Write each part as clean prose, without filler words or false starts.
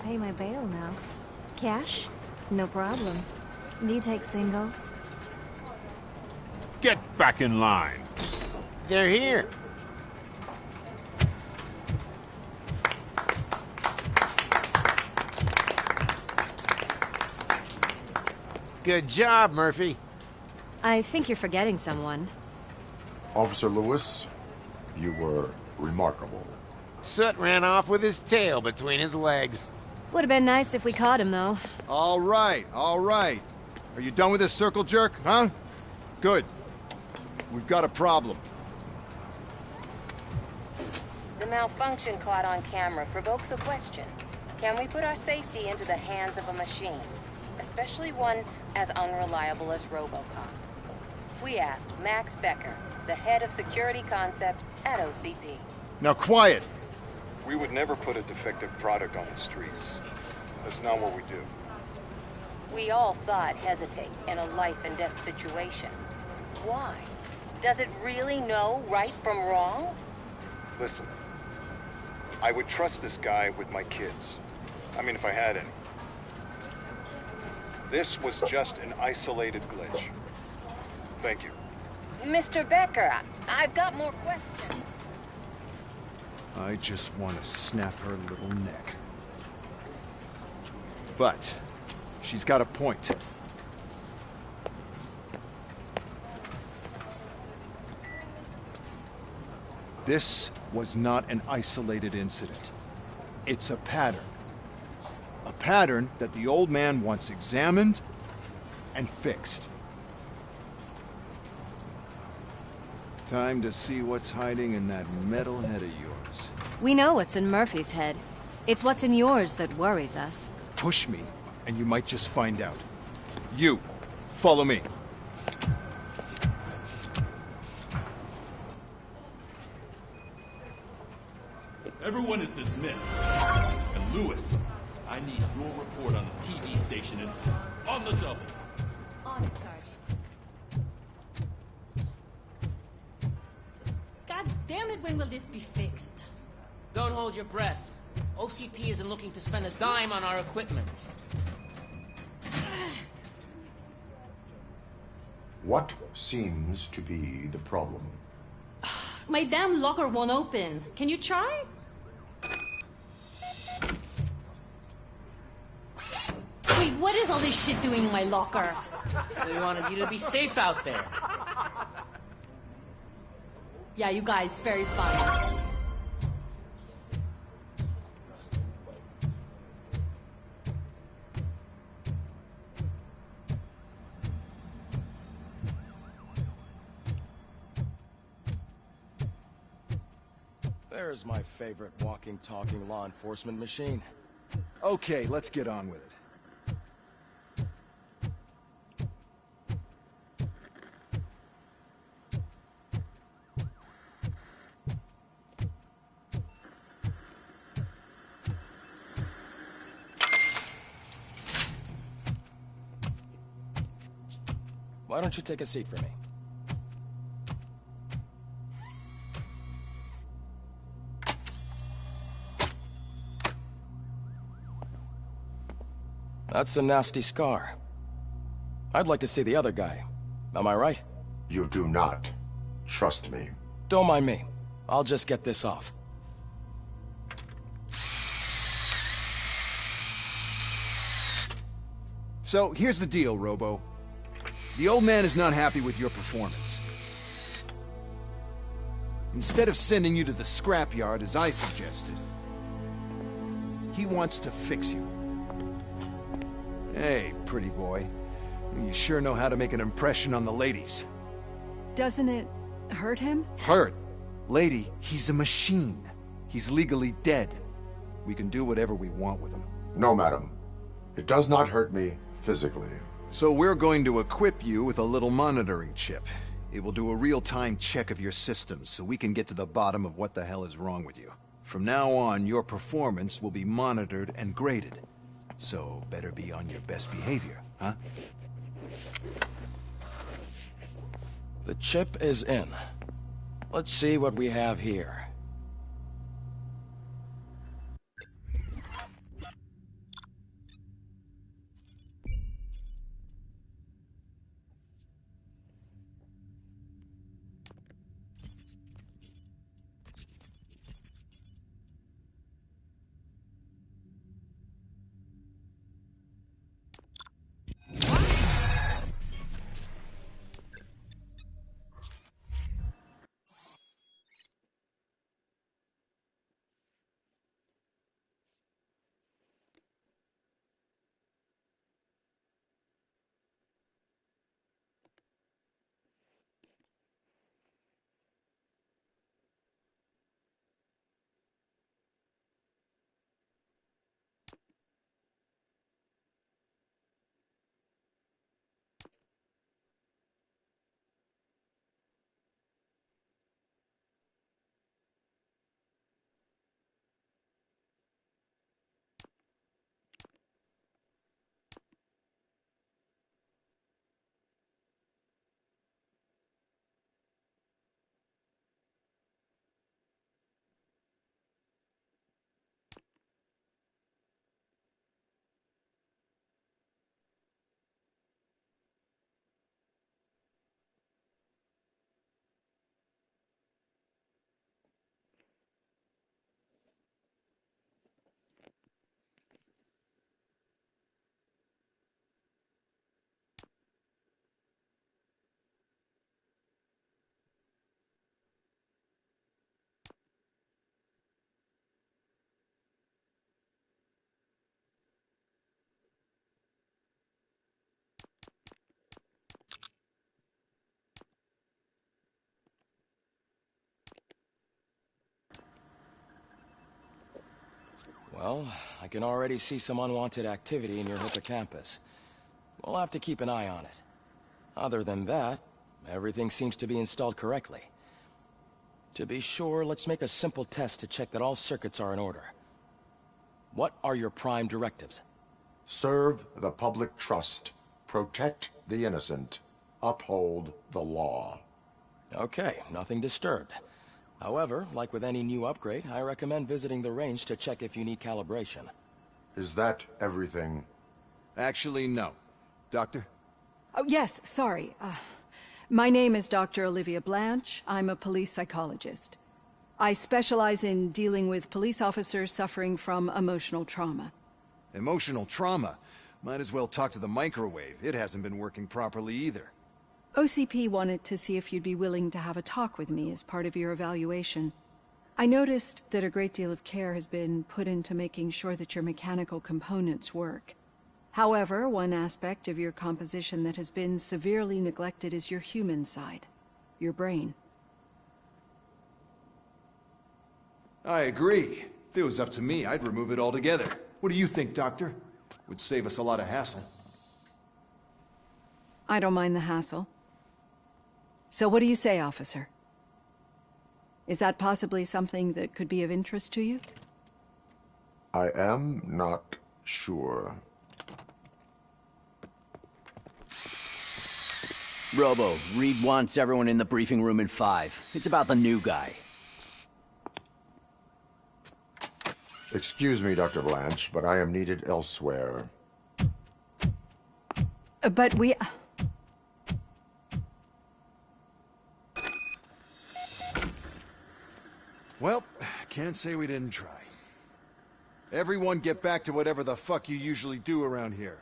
pay my bail now. Cash? No problem. Do you take singles? Get back in line. They're here. Good job, Murphy. I think you're forgetting someone. Officer Lewis, you were remarkable. Soot ran off with his tail between his legs. Would have been nice if we caught him, though. All right, all right. Are you done with this circle jerk, huh? Good. We've got a problem. The malfunction caught on camera provokes a question. Can we put our safety into the hands of a machine? Especially one as unreliable as Robocop. We asked Max Becker, the head of security concepts at OCP. Now quiet! We would never put a defective product on the streets. That's not what we do. We all saw it hesitate in a life-and-death situation. Why? Does it really know right from wrong? Listen, I would trust this guy with my kids. I mean, if I had any. This was just an isolated glitch. Thank you. Mr. Becker, I've got more questions. I just want to snap her little neck. But she's got a point. This was not an isolated incident. It's a pattern. A pattern that the old man wants examined and fixed. Time to see what's hiding in that metal head of yours. We know what's in Murphy's head. It's what's in yours that worries us. Push me, and you might just find out. You, follow me. Everyone is dismissed. And Lewis, I need your report on the TV station incident. On the double. On it, Sarge. God damn it, when will this be fixed? Don't hold your breath. OCP isn't looking to spend a dime on our equipment. What seems to be the problem? My damn locker won't open. Can you try? Wait, what is all this shit doing in my locker? They wanted you to be safe out there. Yeah, you guys, very fun. There's my favorite walking, talking law enforcement machine. Okay, let's get on with it. Why don't you take a seat for me? That's a nasty scar. I'd like to see the other guy. Am I right? You do not. Trust me. Don't mind me. I'll just get this off. So, here's the deal, Robo. The old man is not happy with your performance. Instead of sending you to the scrapyard, as I suggested, he wants to fix you. Hey, pretty boy. You sure know how to make an impression on the ladies. Doesn't it hurt him? Hurt? Lady, he's a machine. He's legally dead. We can do whatever we want with him. No, madam. It does not hurt me physically. So we're going to equip you with a little monitoring chip. It will do a real-time check of your systems so we can get to the bottom of what the hell is wrong with you. From now on, your performance will be monitored and graded. So better be on your best behavior, huh? The chip is in. Let's see what we have here. Well, I can already see some unwanted activity in your hippocampus. We'll have to keep an eye on it. Other than that, everything seems to be installed correctly. To be sure, let's make a simple test to check that all circuits are in order. What are your prime directives? Serve the public trust. Protect the innocent. Uphold the law. Okay, nothing disturbed. However, like with any new upgrade, I recommend visiting the range to check if you need calibration. Is that everything? Actually, no. Doctor? Oh, yes, sorry. My name is Dr. Olivia Blanche. I'm a police psychologist. I specialize in dealing with police officers suffering from emotional trauma. Emotional trauma? Might as well talk to the microwave. It hasn't been working properly either. OCP wanted to see if you'd be willing to have a talk with me as part of your evaluation. I noticed that a great deal of care has been put into making sure that your mechanical components work. However, one aspect of your composition that has been severely neglected is your human side, your brain. I agree. If it was up to me, I'd remove it altogether. What do you think, Doctor? Would save us a lot of hassle. I don't mind the hassle. So what do you say, officer? Is that possibly something that could be of interest to you? I am not sure. Robo, Reed wants everyone in the briefing room in 5. It's about the new guy. Excuse me, Dr. Blanche, but I am needed elsewhere. But we... Well, can't say we didn't try. Everyone get back to whatever the fuck you usually do around here.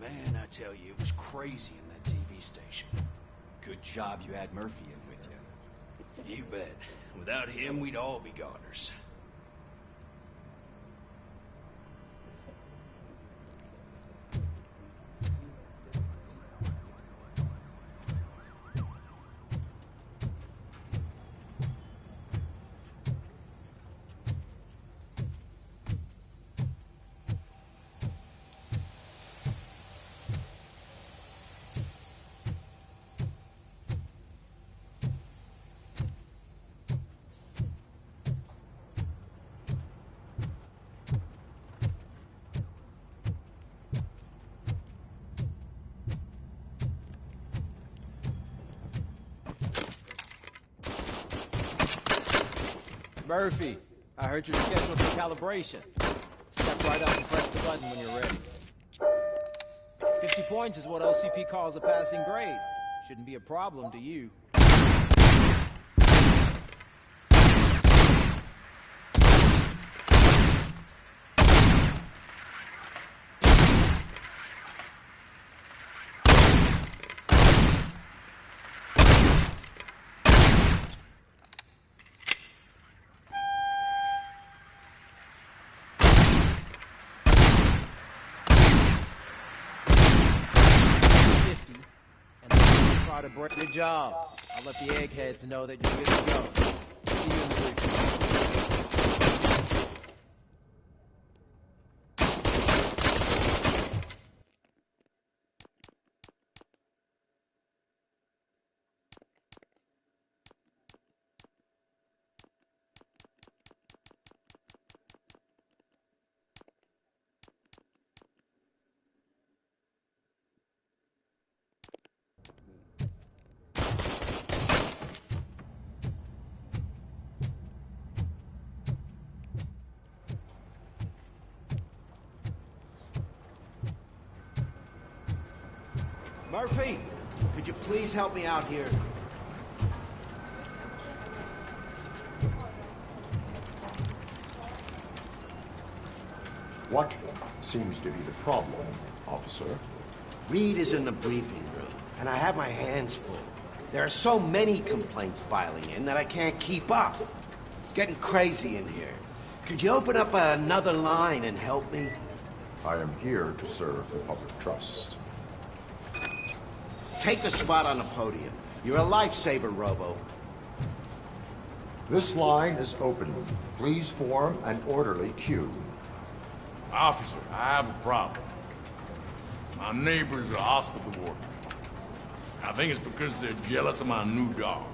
Man, I tell you, it was crazy in that TV station. Good job you had Murphy in with you. You bet. Without him, we'd all be goners. Murphy, I heard you're scheduled for calibration. Step right up and press the button when you're ready. 50 points is what OCP calls a passing grade. Shouldn't be a problem to you. Good job. I'll let the eggheads know that you're good to go. See you in the briefing. Murphy, could you please help me out here? What seems to be the problem, officer? Reed is in the briefing room, and I have my hands full. There are so many complaints filing in that I can't keep up. It's getting crazy in here. Could you open up another line and help me? I am here to serve the public trust. Take a spot on the podium. You're a lifesaver, Robo. This line is open. Please form an orderly queue. Officer, I have a problem. My neighbors are hostile toward me. I think it's because they're jealous of my new dog.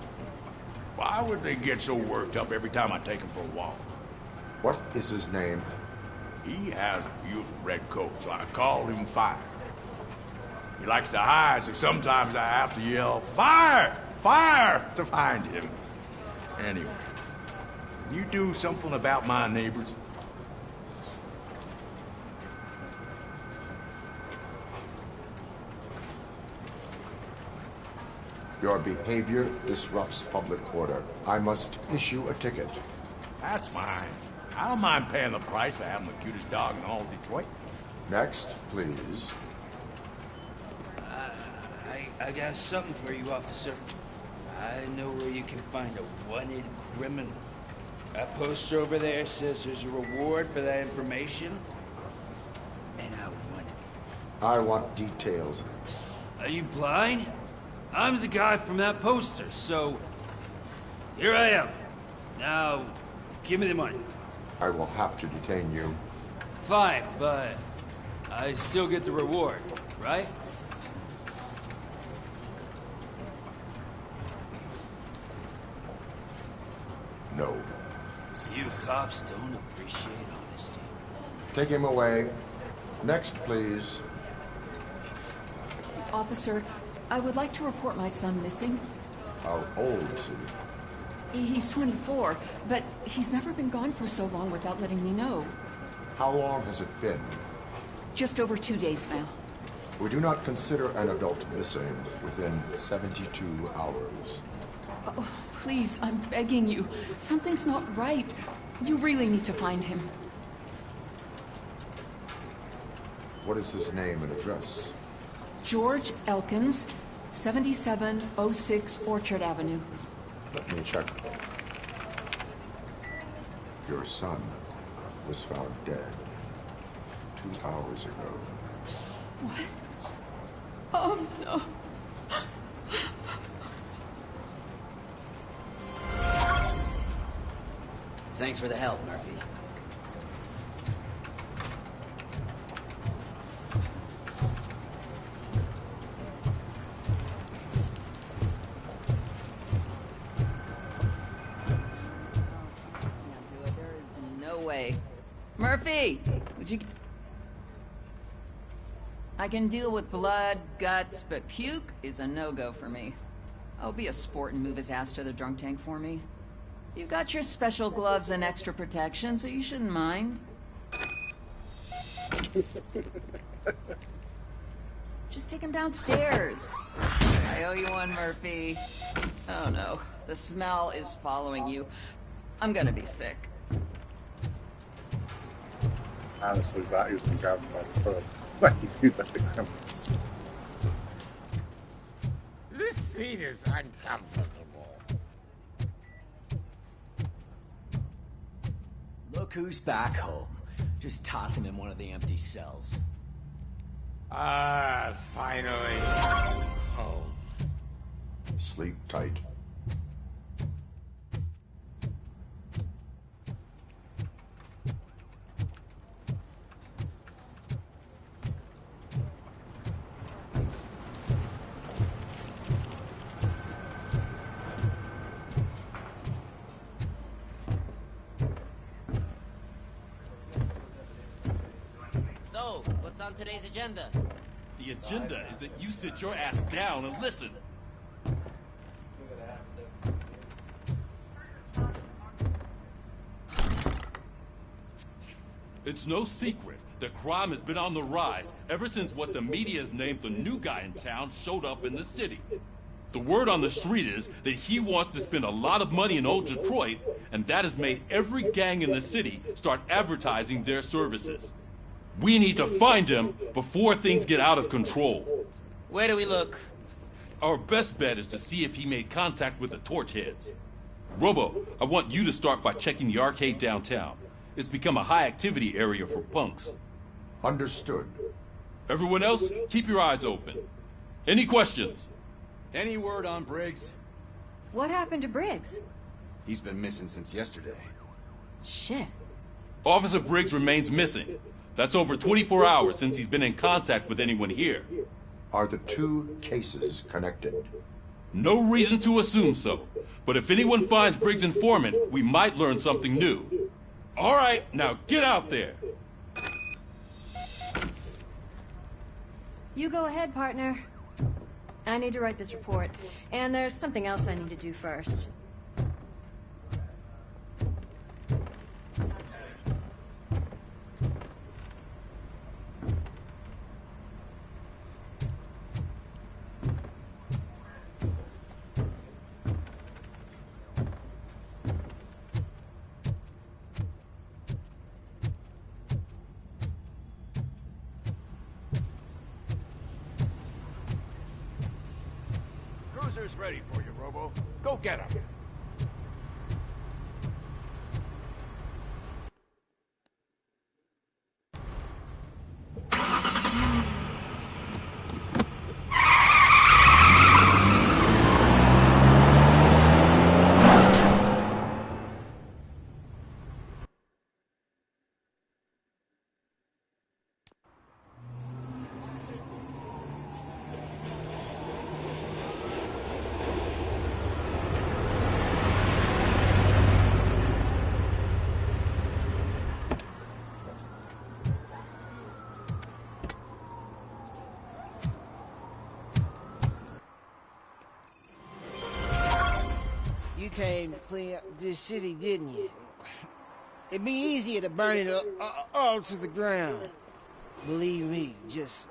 Why would they get so worked up every time I take him for a walk? What is his name? He has a beautiful red coat, so I call him Fire. He likes to hide, so sometimes I have to yell, "Fire! Fire!" to find him. Anyway, can you do something about my neighbors? Your behavior disrupts public order. I must issue a ticket. That's fine. I don't mind paying the price for having the cutest dog in all of Detroit. Next, please. I got something for you, officer. I know where you can find a wanted criminal. That poster over there says there's a reward for that information, and I want it. I want details. Are you blind? I'm the guy from that poster, so here I am. Now, give me the money. I will have to detain you. Fine, but I still get the reward, right? No. You cops don't appreciate honesty. Take him away. Next, please. Officer, I would like to report my son missing. How old is he? He's 24, but he's never been gone for so long without letting me know. How long has it been? Just over 2 days now. We do not consider an adult missing within 72 hours. Oh, please, I'm begging you. Something's not right. You really need to find him. What is his name and address? George Elkins, 7706 Orchard Avenue. Let me check. Your son was found dead 2 hours ago. What? Oh, no. Thanks for the help, Murphy. No way. Murphy, would you... I can deal with blood, guts, but puke is a no-go for me. I'll be a sport and move his ass to the drunk tank for me. You've got your special gloves and extra protection, so you shouldn't mind. Just take him downstairs. I owe you one, Murphy. Oh no, the smell is following you. I'm gonna be sick. Honestly, that used to grab him by the throat. Like you do that to criminals. This seat is uncomfortable. Look who's back home. Just toss him in one of the empty cells. Finally. Home. Sleep tight. So, what's on today's agenda? The agenda is that you sit your ass down and listen. It's no secret that crime has been on the rise ever since what the media has named the new guy in town showed up in the city. The word on the street is that he wants to spend a lot of money in old Detroit, and that has made every gang in the city start advertising their services. We need to find him before things get out of control. Where do we look? Our best bet is to see if he made contact with the Torchheads. Robo, I want you to start by checking the arcade downtown. It's become a high-activity area for punks. Understood. Everyone else, keep your eyes open. Any questions? Any word on Briggs? What happened to Briggs? He's been missing since yesterday. Shit. Officer Briggs remains missing. That's over 24 hours since he's been in contact with anyone here. Are the two cases connected? No reason to assume so. But if anyone finds Briggs' informant, we might learn something new. All right, now get out there. You go ahead, partner. I need to write this report, and there's something else I need to do first. Cruiser's ready for you, Robo. Go get him. You came to clean up this city, didn't you? It'd be easier to burn it all to the ground. Believe me, just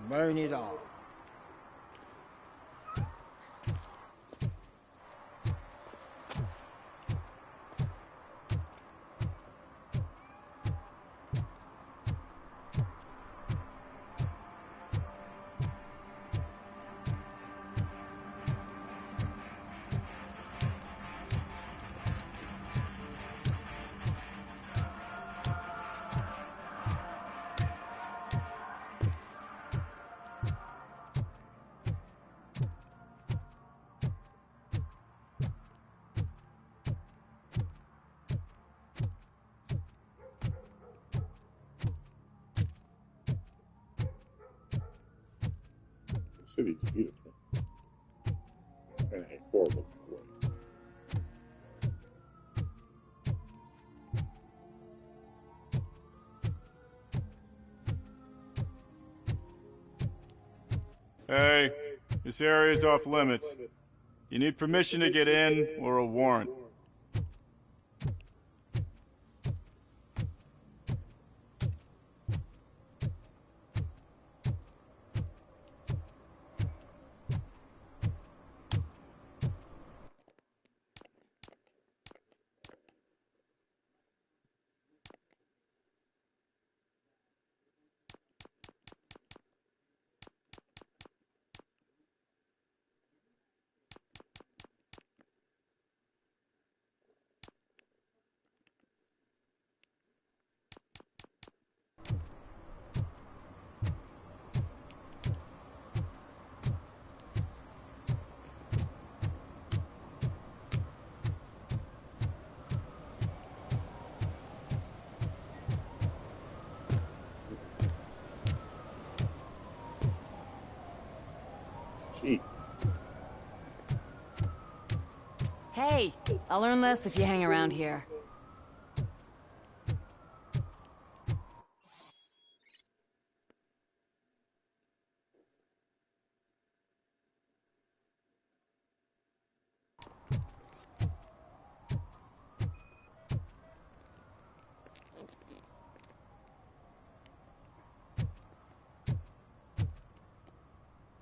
burn it all. The city's beautiful in a horrible way. Hey, this area is off limits. You need permission to get in or a warrant. Gee. Hey, I'll learn less if you hang around here.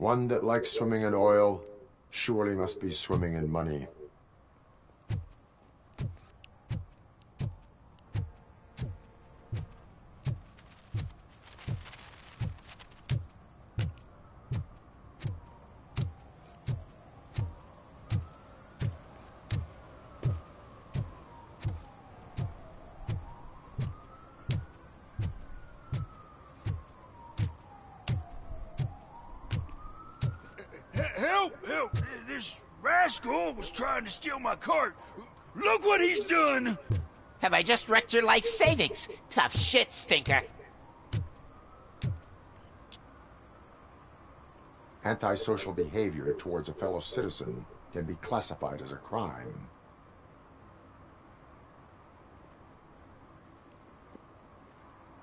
One that likes swimming in oil surely must be swimming in money. Help! Help! This rascal was trying to steal my cart. Look what he's done! Have I just wrecked your life savings? Tough shit, stinker. Antisocial behavior towards a fellow citizen can be classified as a crime.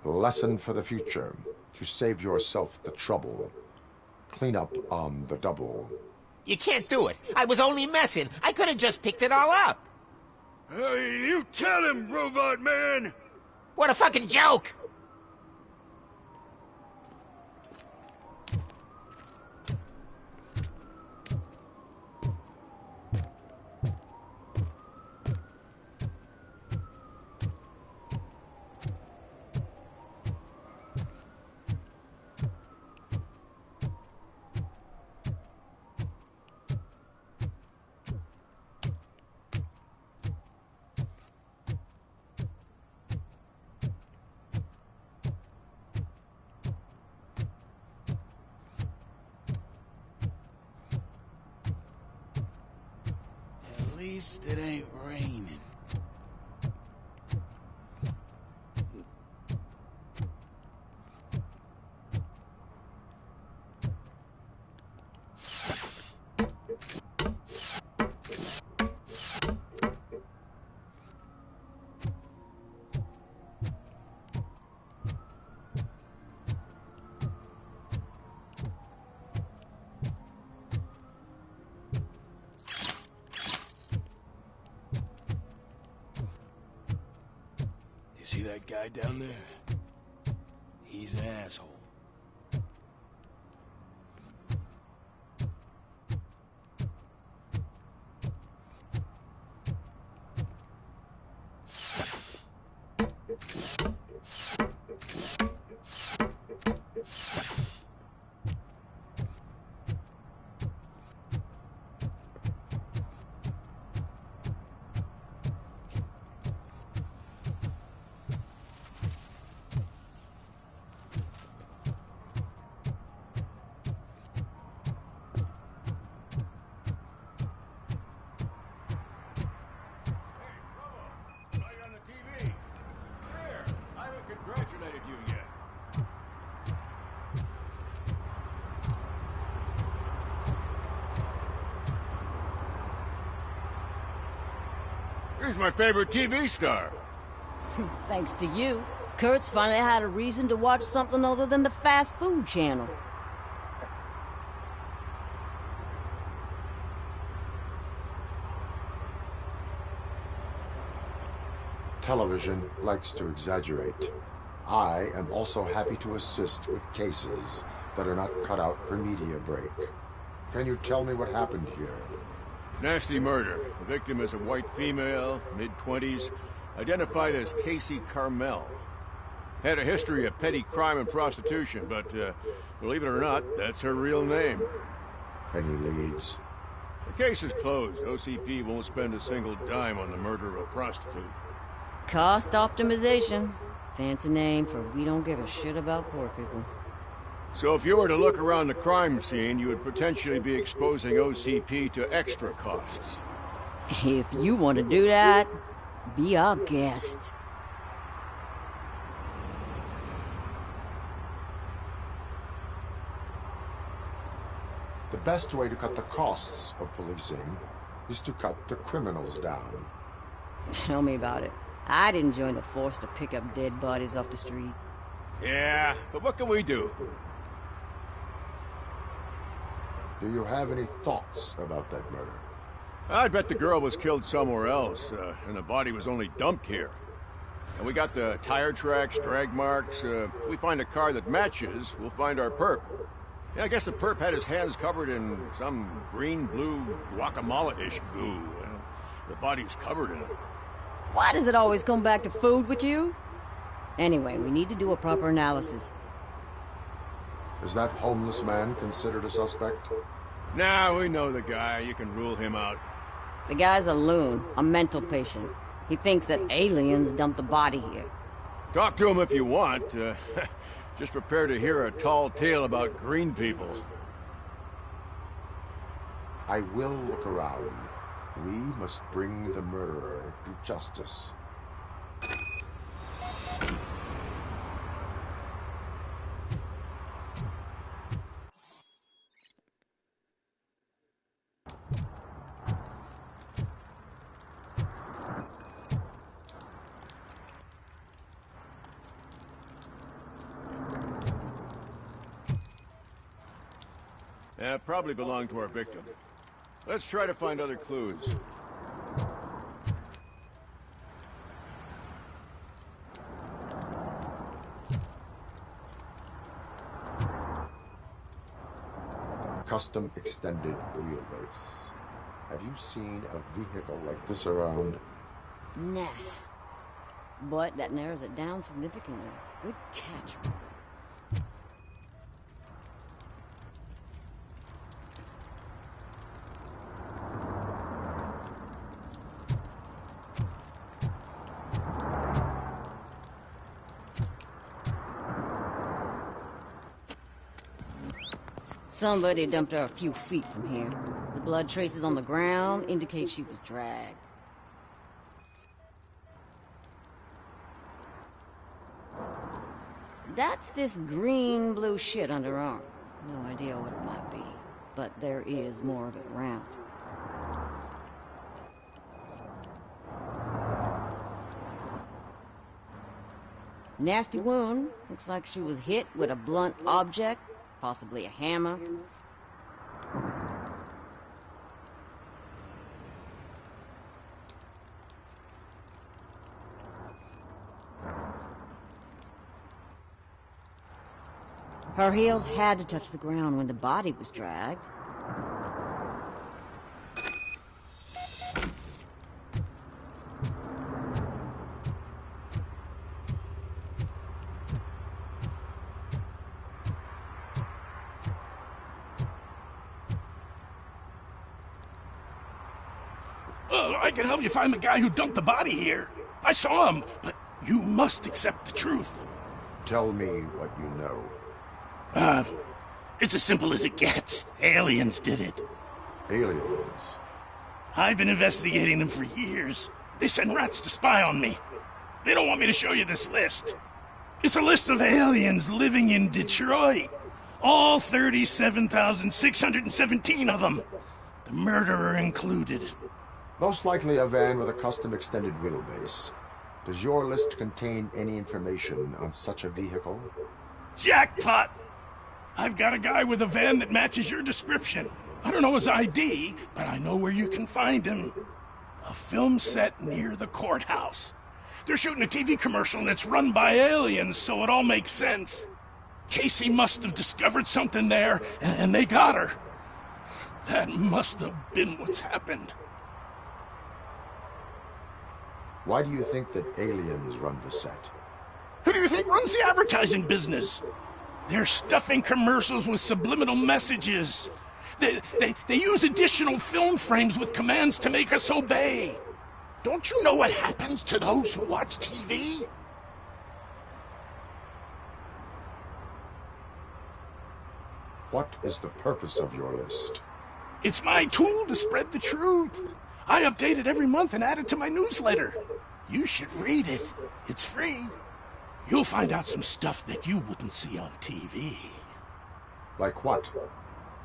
Lesson for the future: to save yourself the trouble. Clean up on the double. You can't do it. I was only messing. I could have just picked it all up. You tell him, Robot Man! What a fucking joke! At least it ain't raining. See that guy down there? He's an asshole. Congratulated you yet. Here's my favorite TV star. Thanks to you, Kurt's finally had a reason to watch something other than the fast food channel. Television likes to exaggerate. I am also happy to assist with cases that are not cut out for media break. Can you tell me what happened here? Nasty murder. The victim is a white female, mid-20s, identified as Casey Carmel. Had a history of petty crime and prostitution, but believe it or not, that's her real name. Any leads? The case is closed. OCP won't spend a single dime on the murder of a prostitute. Cost optimization. Fancy name for we don't give a shit about poor people. So if you were to look around the crime scene, you would potentially be exposing OCP to extra costs. If you want to do that, be our guest. The best way to cut the costs of policing is to cut the criminals down. Tell me about it. I didn't join the force to pick up dead bodies off the street. Yeah, but what can we do? Do you have any thoughts about that murder? I bet the girl was killed somewhere else, and the body was only dumped here. And we got the tire tracks, drag marks. If we find a car that matches, we'll find our perp. Yeah, I guess the perp had his hands covered in some green-blue guacamole-ish goo. The body's covered in it. Why does it always come back to food with you? Anyway, we need to do a proper analysis. Is that homeless man considered a suspect? Nah, we know the guy. You can rule him out. The guy's a loon, a mental patient. He thinks that aliens dumped the body here. Talk to him if you want. Just prepare to hear a tall tale about green people. I will look around. We must bring the murderer to justice. Yeah, probably belonged to our victim. Let's try to find other clues. Custom extended wheelbase. Have you seen a vehicle like this around? Nah. But that narrows it down significantly. Good catch, Robert. Somebody dumped her a few feet from here. The blood traces on the ground indicate she was dragged. That's this green-blue shit under her arm. No idea what it might be, but there is more of it around. Nasty wound. Looks like she was hit with a blunt object. Possibly a hammer. Her heels had to touch the ground when the body was dragged. I can help you find the guy who dumped the body here. I saw him, but you must accept the truth. Tell me what you know. It's as simple as it gets. Aliens did it. Aliens? I've been investigating them for years. They send rats to spy on me. They don't want me to show you this list. It's a list of aliens living in Detroit. All 37,617 of them. The murderer included. Most likely a van with a custom extended wheelbase. Does your list contain any information on such a vehicle? Jackpot! I've got a guy with a van that matches your description. I don't know his ID, but I know where you can find him. A film set near the courthouse. They're shooting a TV commercial and it's run by aliens, so it all makes sense. Casey must have discovered something there, and they got her. That must have been what's happened. Why do you think that aliens run the set? Who do you think runs the advertising business? They're stuffing commercials with subliminal messages. They use additional film frames with commands to make us obey. Don't you know what happens to those who watch TV? What is the purpose of your list? It's my tool to spread the truth. I update it every month and add it to my newsletter. You should read it. It's free. You'll find out some stuff that you wouldn't see on TV. Like what?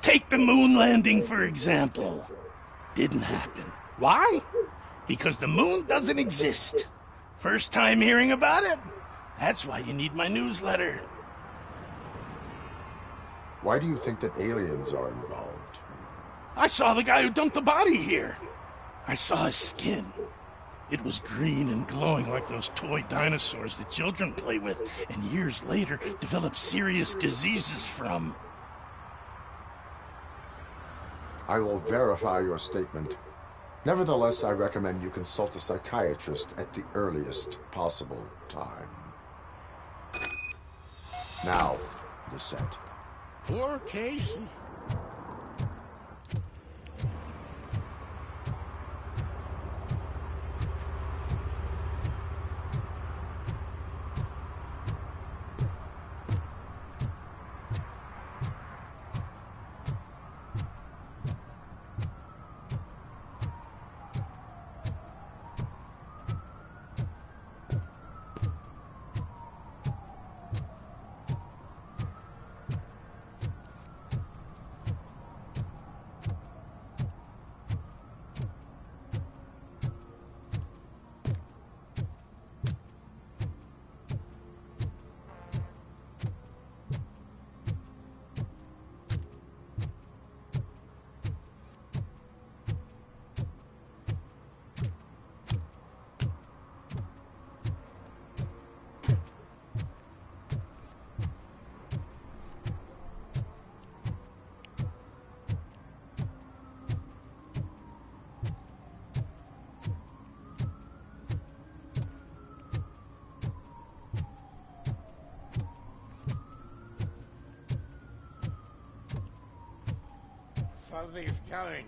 Take the moon landing, for example. Didn't happen. Why? Because the moon doesn't exist. First time hearing about it? That's why you need my newsletter. Why do you think that aliens are involved? I saw the guy who dumped the body here. I saw his skin. It was green and glowing like those toy dinosaurs that children play with and years later develop serious diseases from. I will verify your statement. Nevertheless, I recommend you consult a psychiatrist at the earliest possible time. Now, the set. Poor Casey. Something's coming.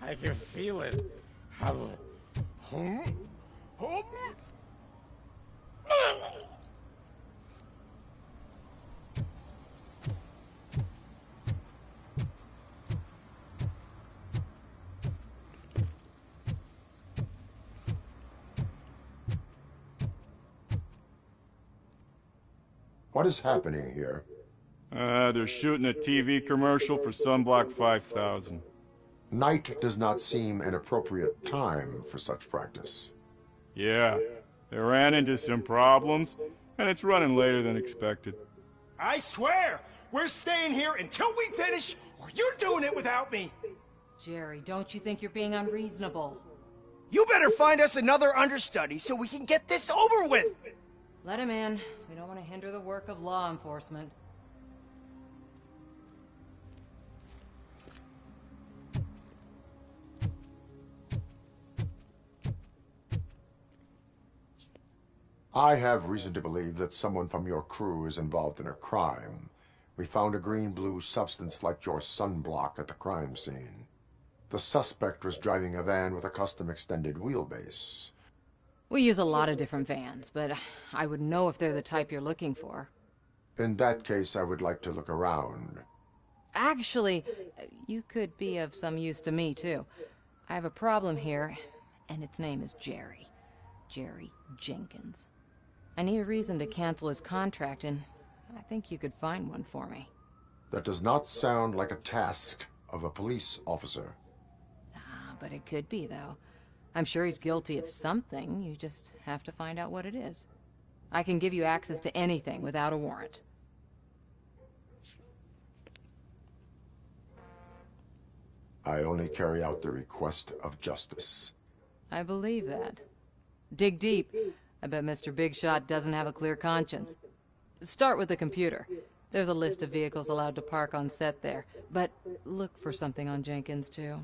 I can feel it. What is happening here? They're shooting a TV commercial for Sunblock 5000. Night does not seem an appropriate time for such practice. Yeah, they ran into some problems, and it's running later than expected. I swear, we're staying here until we finish, or you're doing it without me. Jerry, don't you think you're being unreasonable? You better find us another understudy so we can get this over with. Let him in. We don't want to hinder the work of law enforcement. I have reason to believe that someone from your crew is involved in a crime. We found a green-blue substance like your sunblock at the crime scene. The suspect was driving a van with a custom extended wheelbase. We use a lot of different vans, but I would know if they're the type you're looking for. In that case, I would like to look around. Actually, you could be of some use to me, too. I have a problem here, and its name is Jerry. Jerry Jenkins. I need a reason to cancel his contract, and I think you could find one for me. That does not sound like a task of a police officer. But it could be, though. I'm sure he's guilty of something. You just have to find out what it is. I can give you access to anything without a warrant. I only carry out the request of justice. I believe that. Dig deep. I bet Mr. Big Shot doesn't have a clear conscience. Start with the computer. There's a list of vehicles allowed to park on set there. But look for something on Jenkins, too.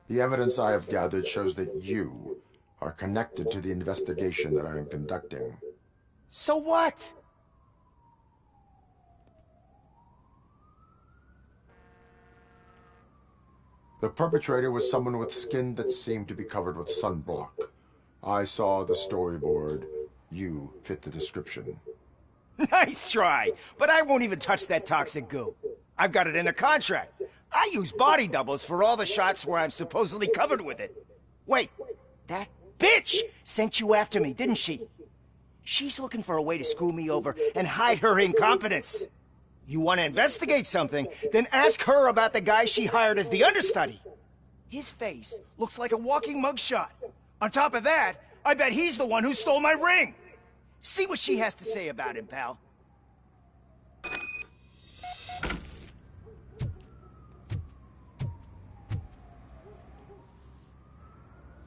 The evidence I have gathered shows that you are connected to the investigation that I am conducting. So what? The perpetrator was someone with skin that seemed to be covered with sunblock. I saw the storyboard. You fit the description. Nice try, but I won't even touch that toxic goo. I've got it in the contract. I use body doubles for all the shots where I'm supposedly covered with it. Wait, that bitch sent you after me, didn't she? She's looking for a way to screw me over and hide her incompetence. You want to investigate something, then ask her about the guy she hired as the understudy. His face looks like a walking mugshot. On top of that, I bet he's the one who stole my ring. See what she has to say about him, pal.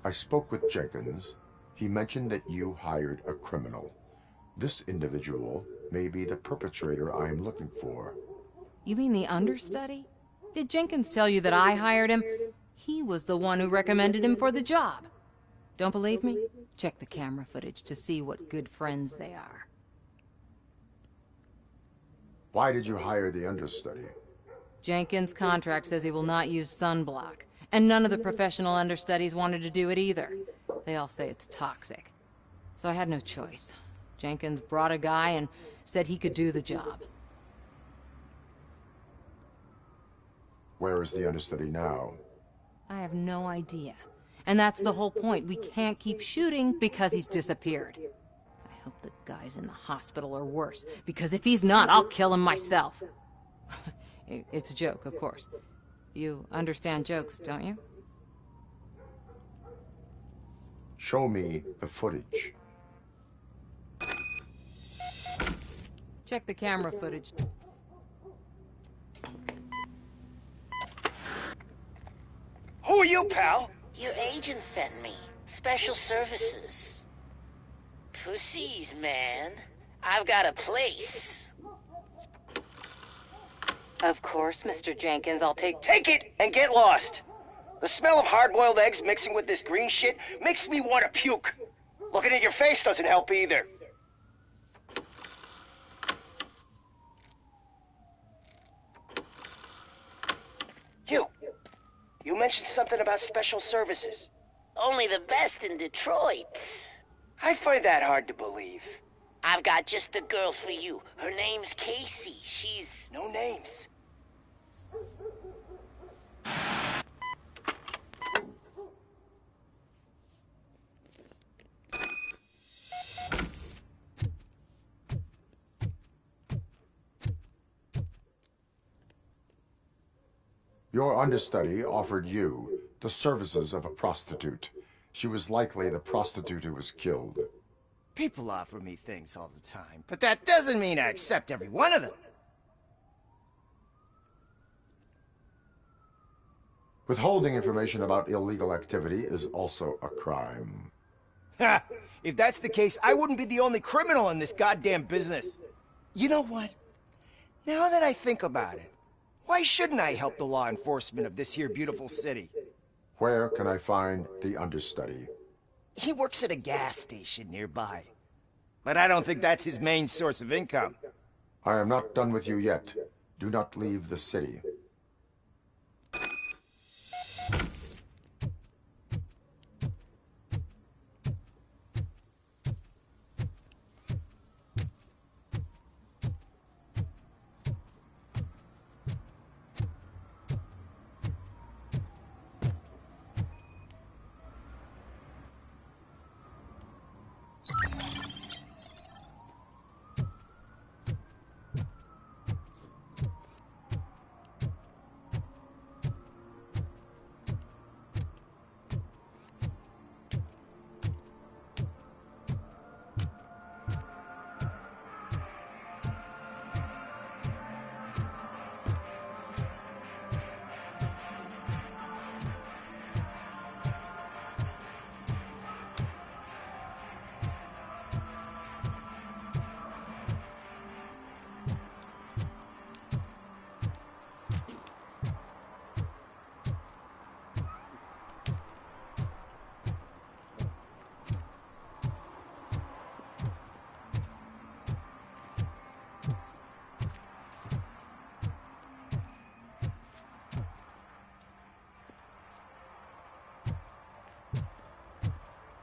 I spoke with Jenkins. He mentioned that you hired a criminal. This individual may be the perpetrator I am looking for. You mean the understudy? Did Jenkins tell you that I hired him? He was the one who recommended him for the job. Don't believe me? Check the camera footage to see what good friends they are. Why did you hire the understudy? Jenkins' contract says he will not use sunblock, and none of the professional understudies wanted to do it either. They all say it's toxic. So I had no choice. Jenkins brought a guy and said he could do the job. Where is the understudy now? I have no idea. And that's the whole point. We can't keep shooting because he's disappeared. I hope the guy's in the hospital or worse, because if he's not, I'll kill him myself. It's a joke, of course. You understand jokes, don't you? Show me the footage. Check the camera footage. Who are you, pal? Your agent sent me. Special services. Pussies, man. I've got a place. Of course, Mr. Jenkins, I'll take Take it and get lost. The smell of hard-boiled eggs mixing with this green shit makes me want to puke. Looking at your face doesn't help either. You mentioned something about special services. Only the best in Detroit. I find that hard to believe. I've got just the girl for you. Her name's Casey. She's... No names. Your understudy offered you the services of a prostitute. She was likely the prostitute who was killed. People offer me things all the time, but that doesn't mean I accept every one of them. Withholding information about illegal activity is also a crime. Ha! If that's the case, I wouldn't be the only criminal in this goddamn business. You know what? Now that I think about it, why shouldn't I help the law enforcement of this here beautiful city? Where can I find the understudy? He works at a gas station nearby. But I don't think that's his main source of income. I am not done with you yet. Do not leave the city.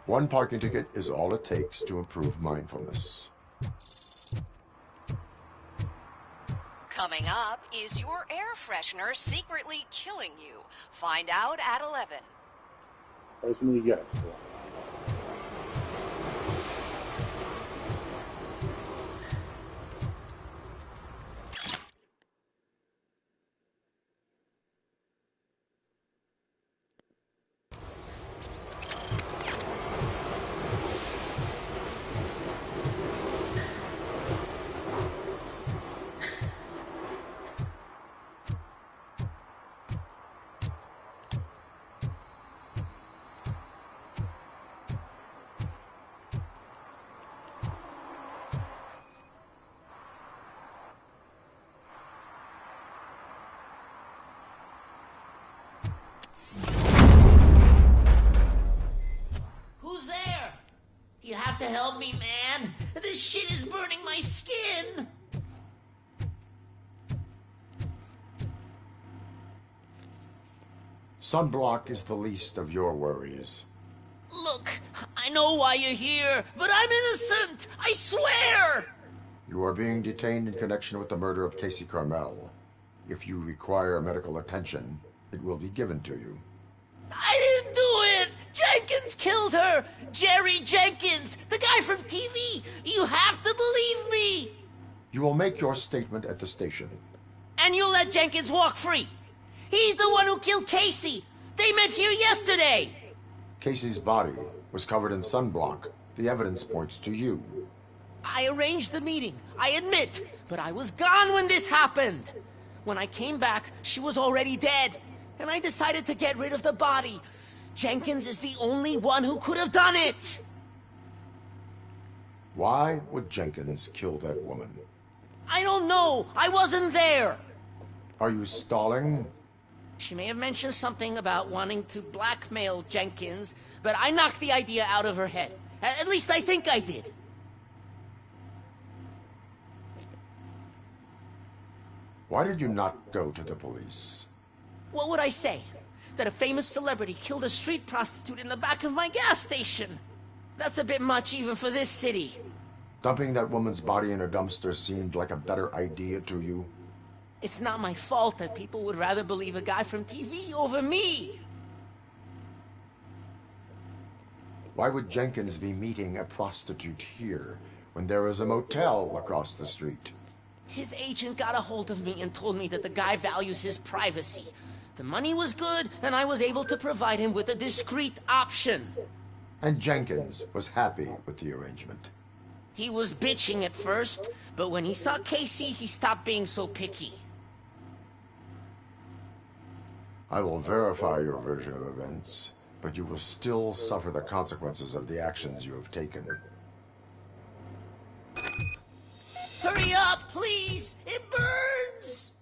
One parking ticket is all it takes to improve mindfulness. Coming up, is your air freshener secretly killing you? Find out at 11. Personally, yes. Who's there? You have to help me, man. This shit is burning my skin. Sunblock is the least of your worries. Look, I know why you're here, but I'm innocent. I swear. You are being detained in connection with the murder of Casey Carmel. If you require medical attention, it will be given to you. I didn't do it! Jenkins killed her! Jerry Jenkins! The guy from TV! You have to believe me! You will make your statement at the station. And you'll let Jenkins walk free! He's the one who killed Casey! They met here yesterday! Casey's body was covered in sunblock. The evidence points to you. I arranged the meeting, I admit, but I was gone when this happened. When I came back, she was already dead, and I decided to get rid of the body. Jenkins is the only one who could have done it! Why would Jenkins kill that woman? I don't know! I wasn't there! Are you stalling? She may have mentioned something about wanting to blackmail Jenkins, but I knocked the idea out of her head. At least I think I did. Why did you not go to the police? What would I say? That a famous celebrity killed a street prostitute in the back of my gas station? That's a bit much even for this city. Dumping that woman's body in a dumpster seemed like a better idea to you? It's not my fault that people would rather believe a guy from TV over me. Why would Jenkins be meeting a prostitute here when there is a motel across the street? His agent got a hold of me and told me that the guy values his privacy. The money was good, and I was able to provide him with a discreet option. And Jenkins was happy with the arrangement. He was bitching at first, but when he saw Casey, he stopped being so picky. I will verify your version of events, but you will still suffer the consequences of the actions you have taken. Hurry up, please! It burns!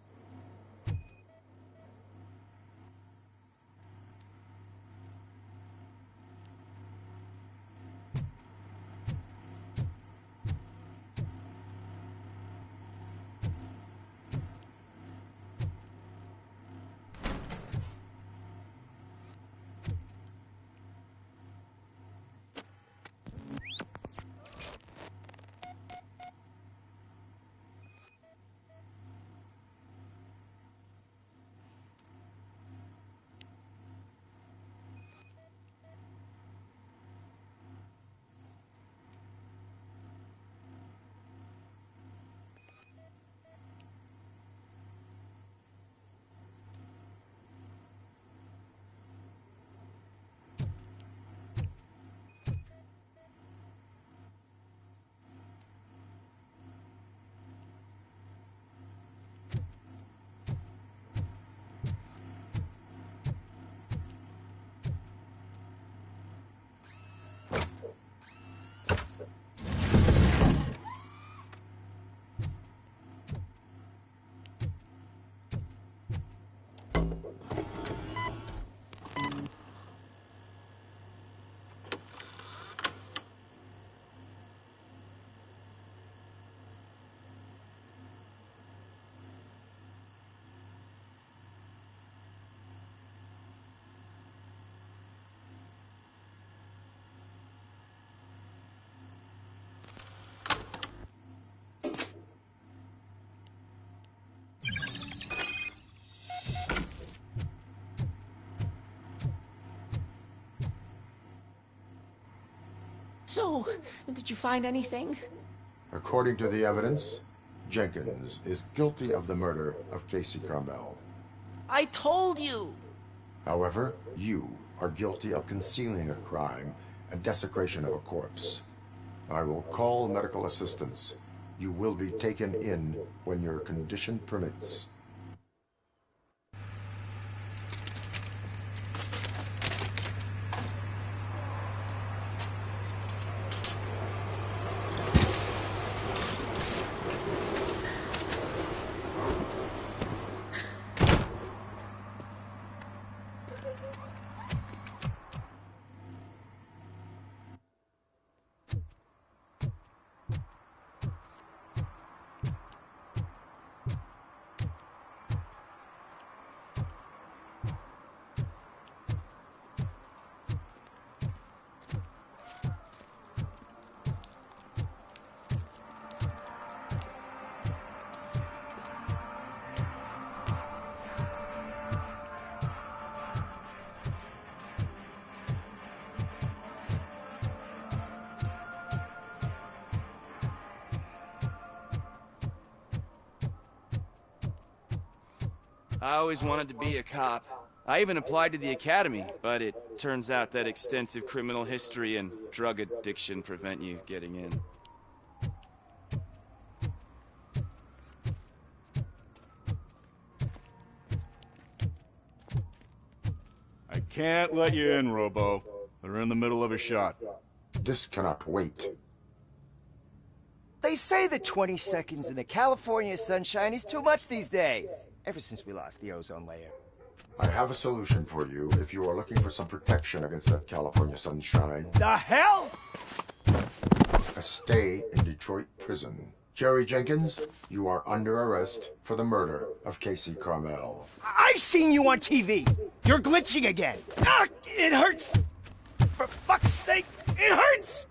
So, did you find anything? According to the evidence, Jenkins is guilty of the murder of Casey Carmel. I told you! However, you are guilty of concealing a crime and desecration of a corpse. I will call medical assistance. You will be taken in when your condition permits. I always wanted to be a cop. I even applied to the academy, but it turns out that extensive criminal history and drug addiction prevent you getting in. I can't let you in, Robo. They're in the middle of a shot. This cannot wait. They say that 20 seconds in the California sunshine is too much these days. Ever since we lost the ozone layer. I have a solution for you if you are looking for some protection against that California sunshine. The hell? A stay in Detroit prison. Jerry Jenkins, you are under arrest for the murder of Casey Carmel. I seen you on TV. You're glitching again. Ah, it hurts. For fuck's sake, it hurts.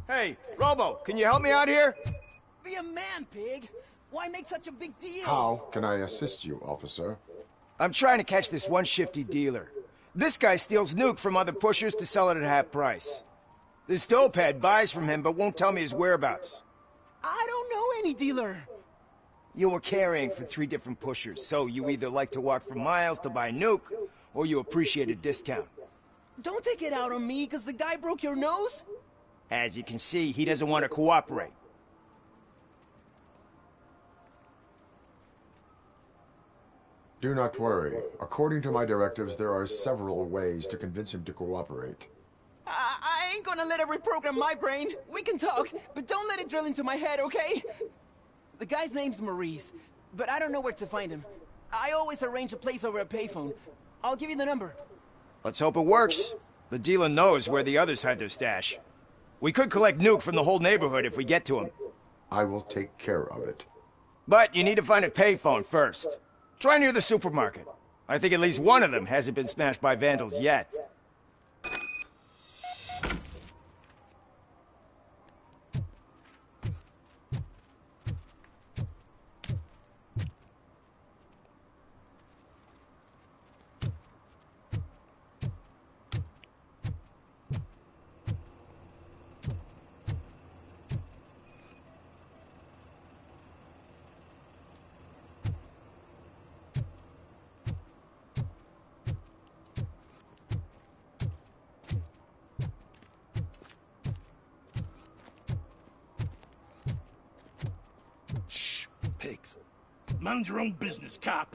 Hey, Robo, can you help me out here? Be a man, pig. Why make such a big deal? How can I assist you, officer? I'm trying to catch this one shifty dealer. This guy steals nuke from other pushers to sell it at half price. This dopehead buys from him but won't tell me his whereabouts. I don't know any dealer. You were carrying for 3 different pushers, so you either like to walk for miles to buy nuke, or you appreciate a discount. Don't take it out on me because the guy broke your nose? As you can see, he doesn't want to cooperate. Do not worry. According to my directives, there are several ways to convince him to cooperate. I ain't gonna let it reprogram my brain. We can talk, but don't let it drill into my head, okay? The guy's name's Maurice, but I don't know where to find him. I always arrange a place over a payphone. I'll give you the number. Let's hope it works. The dealer knows where the others hide their stash. We could collect nuke from the whole neighborhood if we get to him. I will take care of it. But you need to find a payphone first. Try near the supermarket. I think at least one of them hasn't been smashed by vandals yet. Pigs. Mind your own business, cop.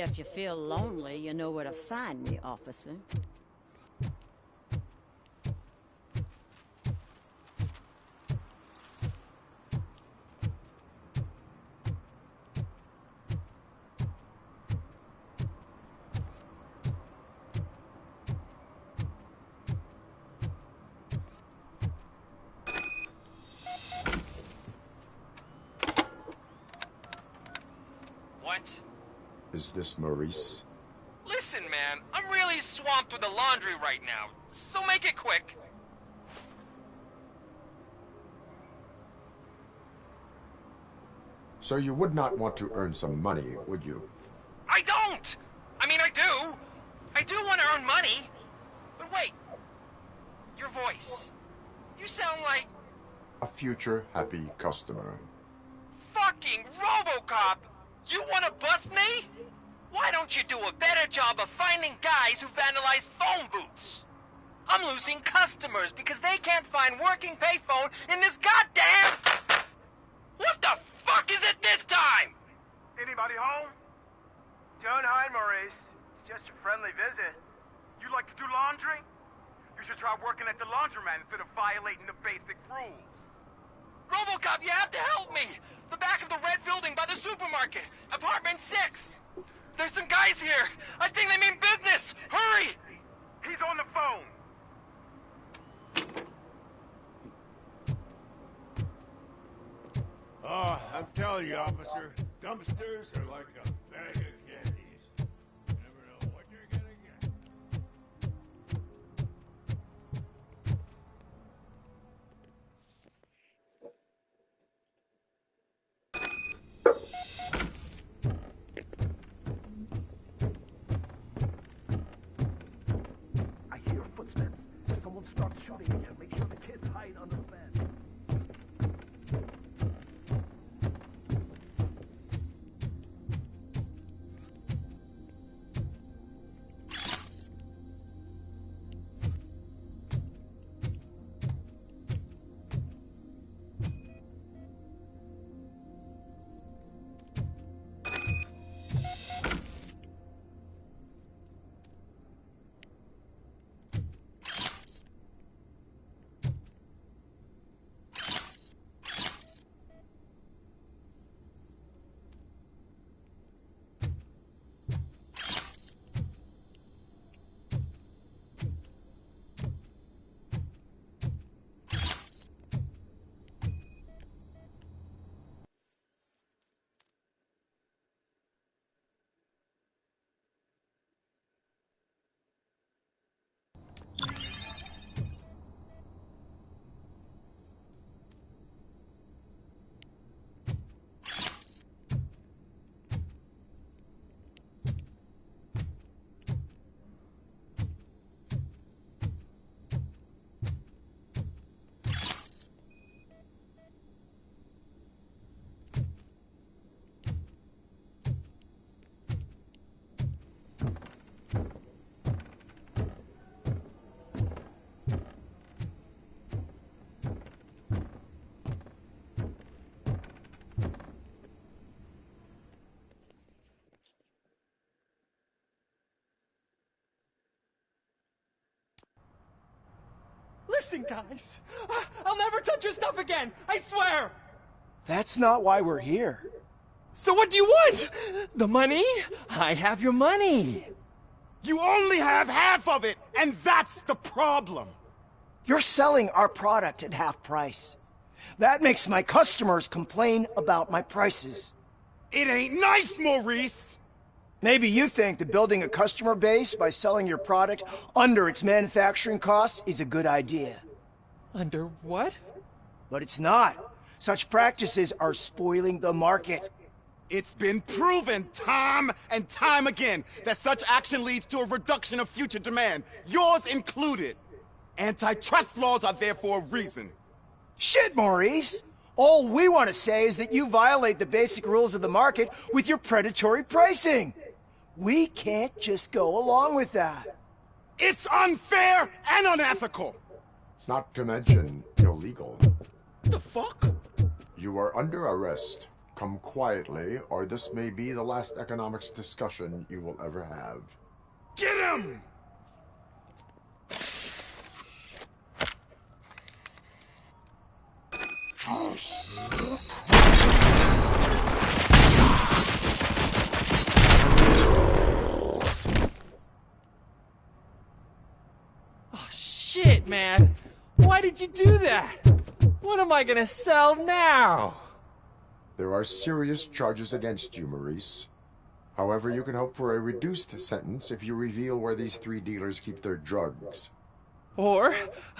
If you feel lonely, you know where to find me, officer. What? Is this Maurice? Listen, man, I'm really swamped with the laundry right now, so make it quick. So you would not want to earn some money, would you? I don't! I mean, I do. I do want to earn money. But wait. Your voice. You sound like... A future happy customer. fucking Robocop! You want to bust me? Why don't you do a better job of finding guys who vandalize phone booths? I'm losing customers because they can't find working payphone in this goddamn... What the fuck is it this time? Anybody home? Don't hide, Maurice. It's just a friendly visit. You like to do laundry? You should try working at the laundromat instead of violating the basic rules. Robocop, you have to help me! The back of the red building by the supermarket. Apartment 6. There's some guys here. I think they mean business. Hurry! He's on the phone. Oh, I'm telling you, officer, dumpsters are like a bag of candies. You never know what you're gonna get. I hear footsteps. If someone starts shooting at you, make sure the kids hide under the bed. Listen, guys. I'll never touch your stuff again. I swear. That's not why we're here. So what do you want? The money? I have your money. You only have half of it, and that's the problem. You're selling our product at half price. That makes my customers complain about my prices. It ain't nice, Maurice! Maybe you think that building a customer base by selling your product under its manufacturing cost is a good idea. Under what? But it's not. Such practices are spoiling the market. It's been proven time and time again that such action leads to a reduction of future demand, yours included. Antitrust laws are there for a reason. Shit, Maurice! All we want to say is that you violate the basic rules of the market with your predatory pricing. We can't just go along with that. It's unfair and unethical! Not to mention illegal. The fuck? You are under arrest. Come quietly, or this may be the last economics discussion you will ever have. Get him! Oh, shit, man. Why did you do that? What am I gonna sell now? There are serious charges against you, Maurice. However, you can hope for a reduced sentence if you reveal where these 3 dealers keep their drugs. Or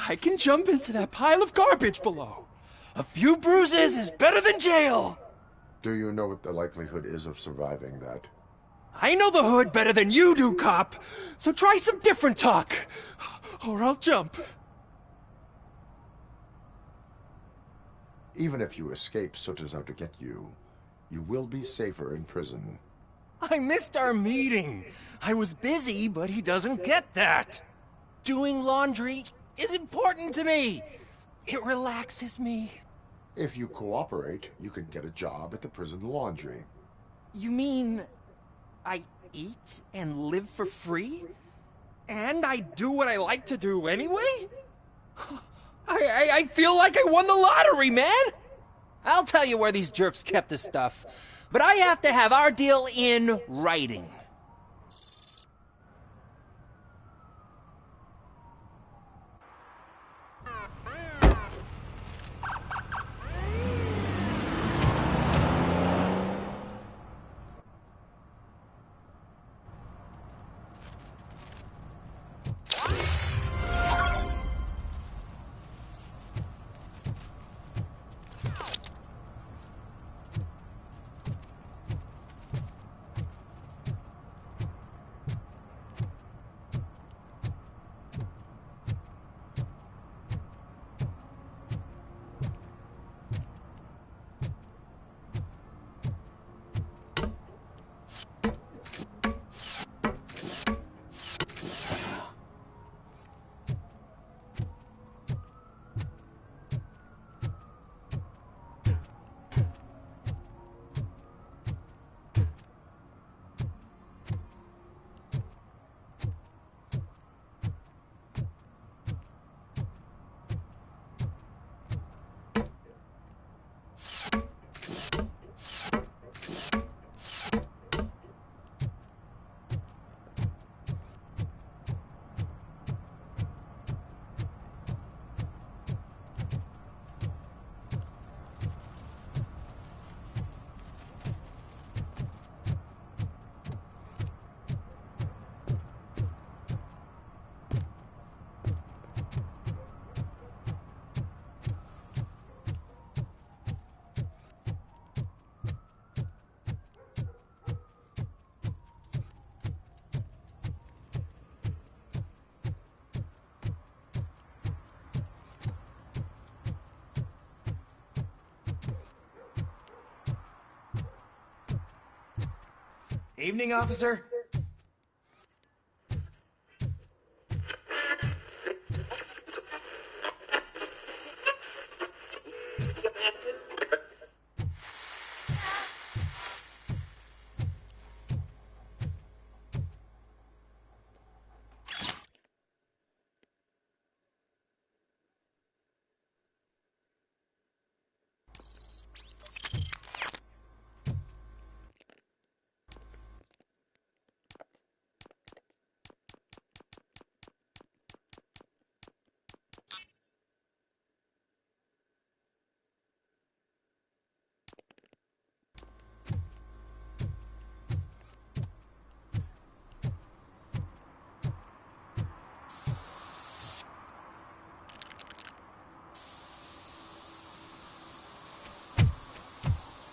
I can jump into that pile of garbage below. A few bruises is better than jail. Do you know what the likelihood is of surviving that? I know the hood better than you do, cop. So try some different talk, or I'll jump. Even if you escape Soot is out to get you, you will be safer in prison. I missed our meeting. I was busy, but he doesn't get that. Doing laundry is important to me. It relaxes me. If you cooperate, you can get a job at the prison laundry. You mean I eat and live for free? And I do what I like to do anyway? I feel like I won the lottery, man! I'll tell you where these jerks kept the stuff, but I have to have our deal in writing. Evening, officer.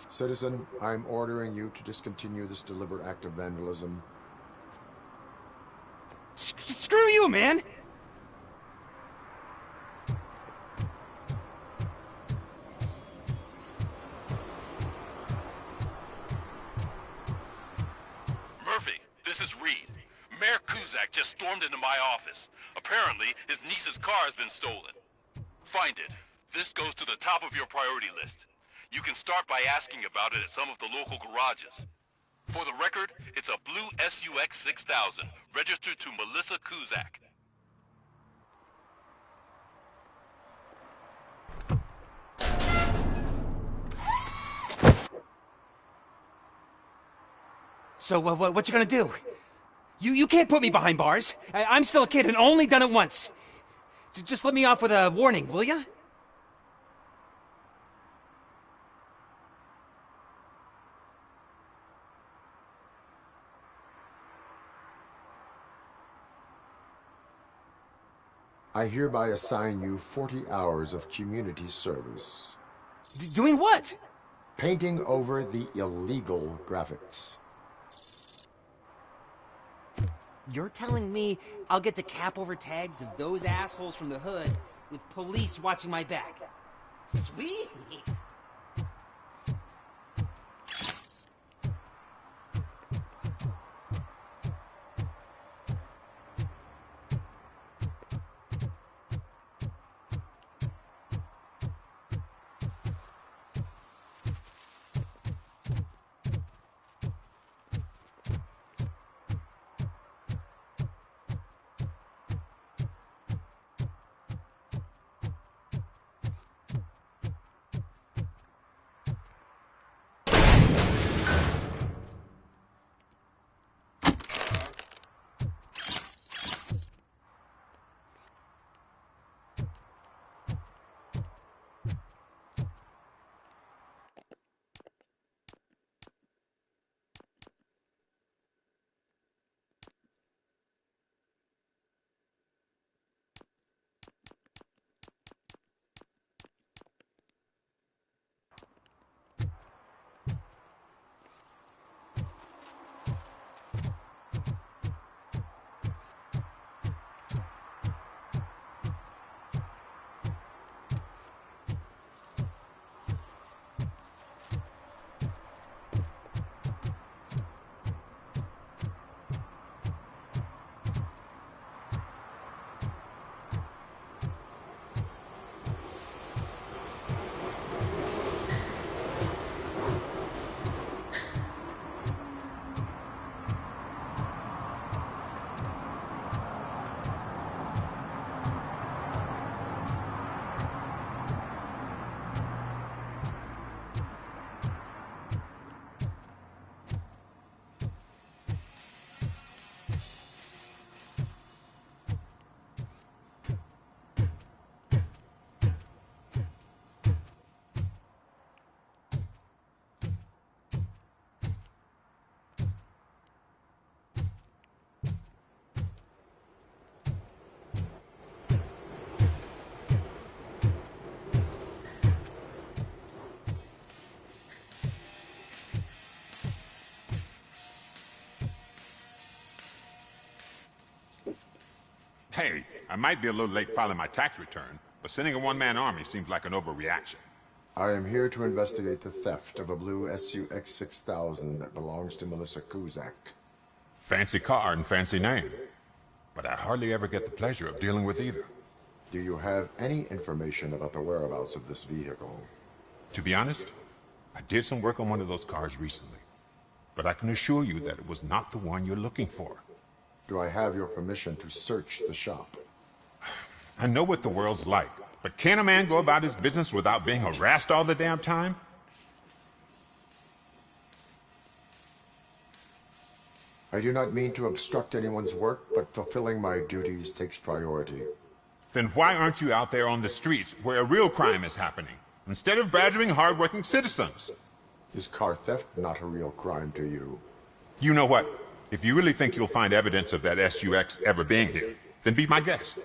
Citizen, I'm ordering you to discontinue this deliberate act of vandalism. Screw you, man! Murphy, this is Reed. Mayor Kuzak just stormed into my office. Apparently, his niece's car has been stolen. Find it. This goes to the top of your priority list. You can start by asking about it at some of the local garages. For the record, it's a blue SUX 6000, registered to Melissa Kuzak. So, what you gonna do? You can't put me behind bars. I'm still a kid and only done it once. Just let me off with a warning, will ya? I hereby assign you 40 hours of community service. Doing what? Painting over the illegal graphics. You're telling me I'll get to cap over tags of those assholes from the hood with police watching my back? Sweet! Hey, I might be a little late filing my tax return, but sending a one-man army seems like an overreaction. I am here to investigate the theft of a blue SUX 6000 that belongs to Melissa Kuzak. Fancy car and fancy name, but I hardly ever get the pleasure of dealing with either. Do you have any information about the whereabouts of this vehicle? To be honest, I did some work on one of those cars recently, but I can assure you that it was not the one you're looking for. Do I have your permission to search the shop? I know what the world's like, but can a man go about his business without being harassed all the damn time? I do not mean to obstruct anyone's work, but fulfilling my duties takes priority. Then why aren't you out there on the streets where a real crime is happening, instead of badgering hard-working citizens? Is car theft not a real crime to you? You know what? If you really think you'll find evidence of that SUX ever being here, then be my guest.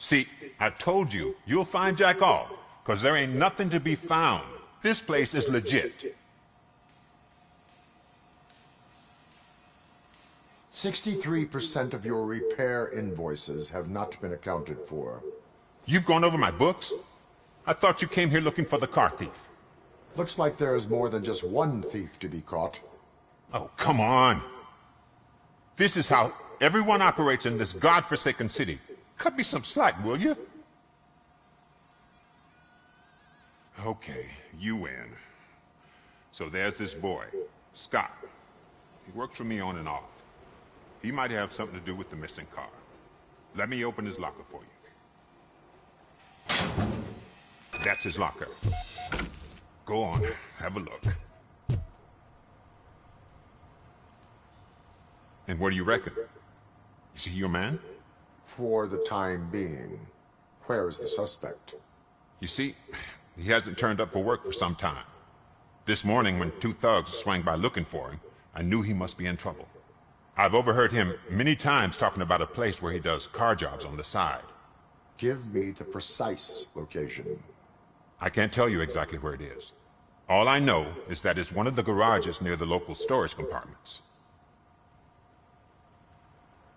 See, I told you, you'll find Jack all, because there ain't nothing to be found. This place is legit. 63% of your repair invoices have not been accounted for. You've gone over my books? I thought you came here looking for the car thief. Looks like there is more than just one thief to be caught. Oh, come on. This is how everyone operates in this godforsaken city. Cut me some slack, will you? Okay, you win. So there's this boy, Scott. He works for me on and off. He might have something to do with the missing car. Let me open his locker for you. That's his locker. Go on, have a look. And what do you reckon? Is he your man? For the time being. Where is the suspect? You see, he hasn't turned up for work for some time. This morning, when two thugs swang by looking for him, I knew he must be in trouble. I've overheard him many times talking about a place where he does car jobs on the side. Give me the precise location. I can't tell you exactly where it is. All I know is that it's one of the garages near the local storage compartments.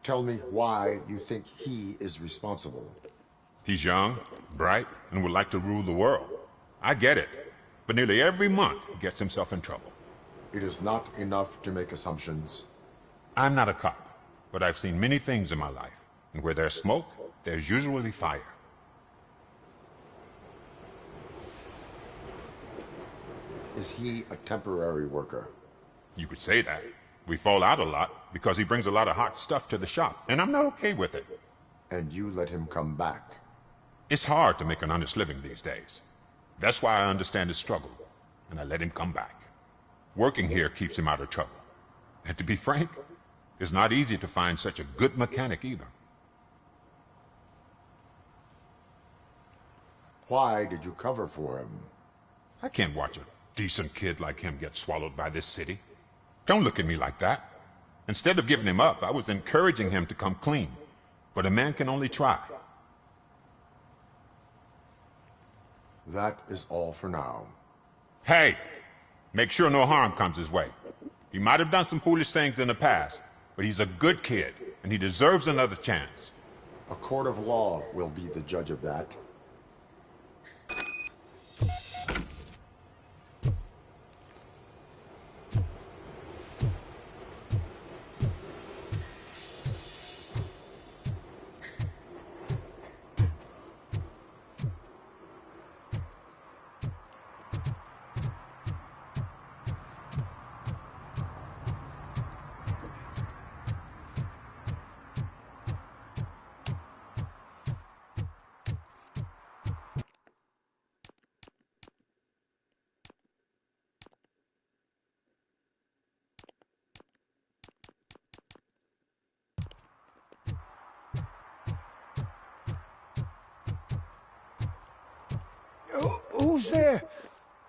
Tell me why you think he is responsible. He's young, bright, and would like to rule the world. I get it, but nearly every month he gets himself in trouble. It is not enough to make assumptions. I'm not a cop, but I've seen many things in my life, and where there's smoke, there's usually fire. Is he a temporary worker? You could say that. We fall out a lot because he brings a lot of hot stuff to the shop, and I'm not okay with it. And you let him come back? It's hard to make an honest living these days. That's why I understand his struggle, and I let him come back. Working here keeps him out of trouble. And to be frank, it's not easy to find such a good mechanic either. Why did you cover for him? I can't watch a decent kid like him get swallowed by this city. Don't look at me like that. Instead of giving him up, I was encouraging him to come clean. But a man can only try. That is all for now. Hey! Make sure no harm comes his way. He might have done some foolish things in the past, but he's a good kid, and he deserves another chance. A court of law will be the judge of that. Who's there?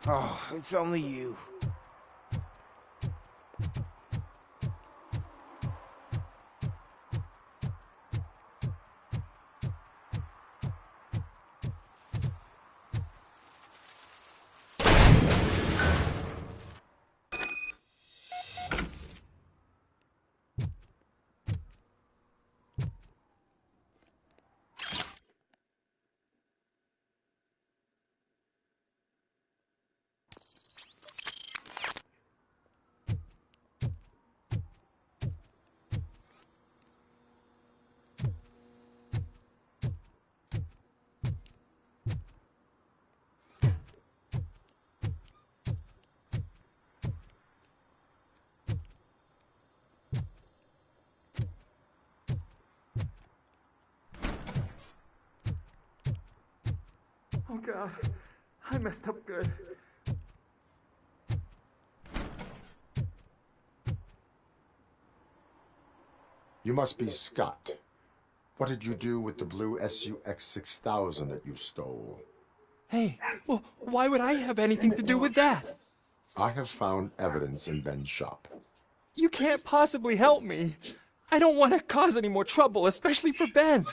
Oh, it's only you. Oh God, I messed up good. You must be Scott. What did you do with the blue SUX 6000 that you stole? Hey, well, why would I have anything to do with that? I have found evidence in Ben's shop. You can't possibly help me. I don't want to cause any more trouble, especially for Ben.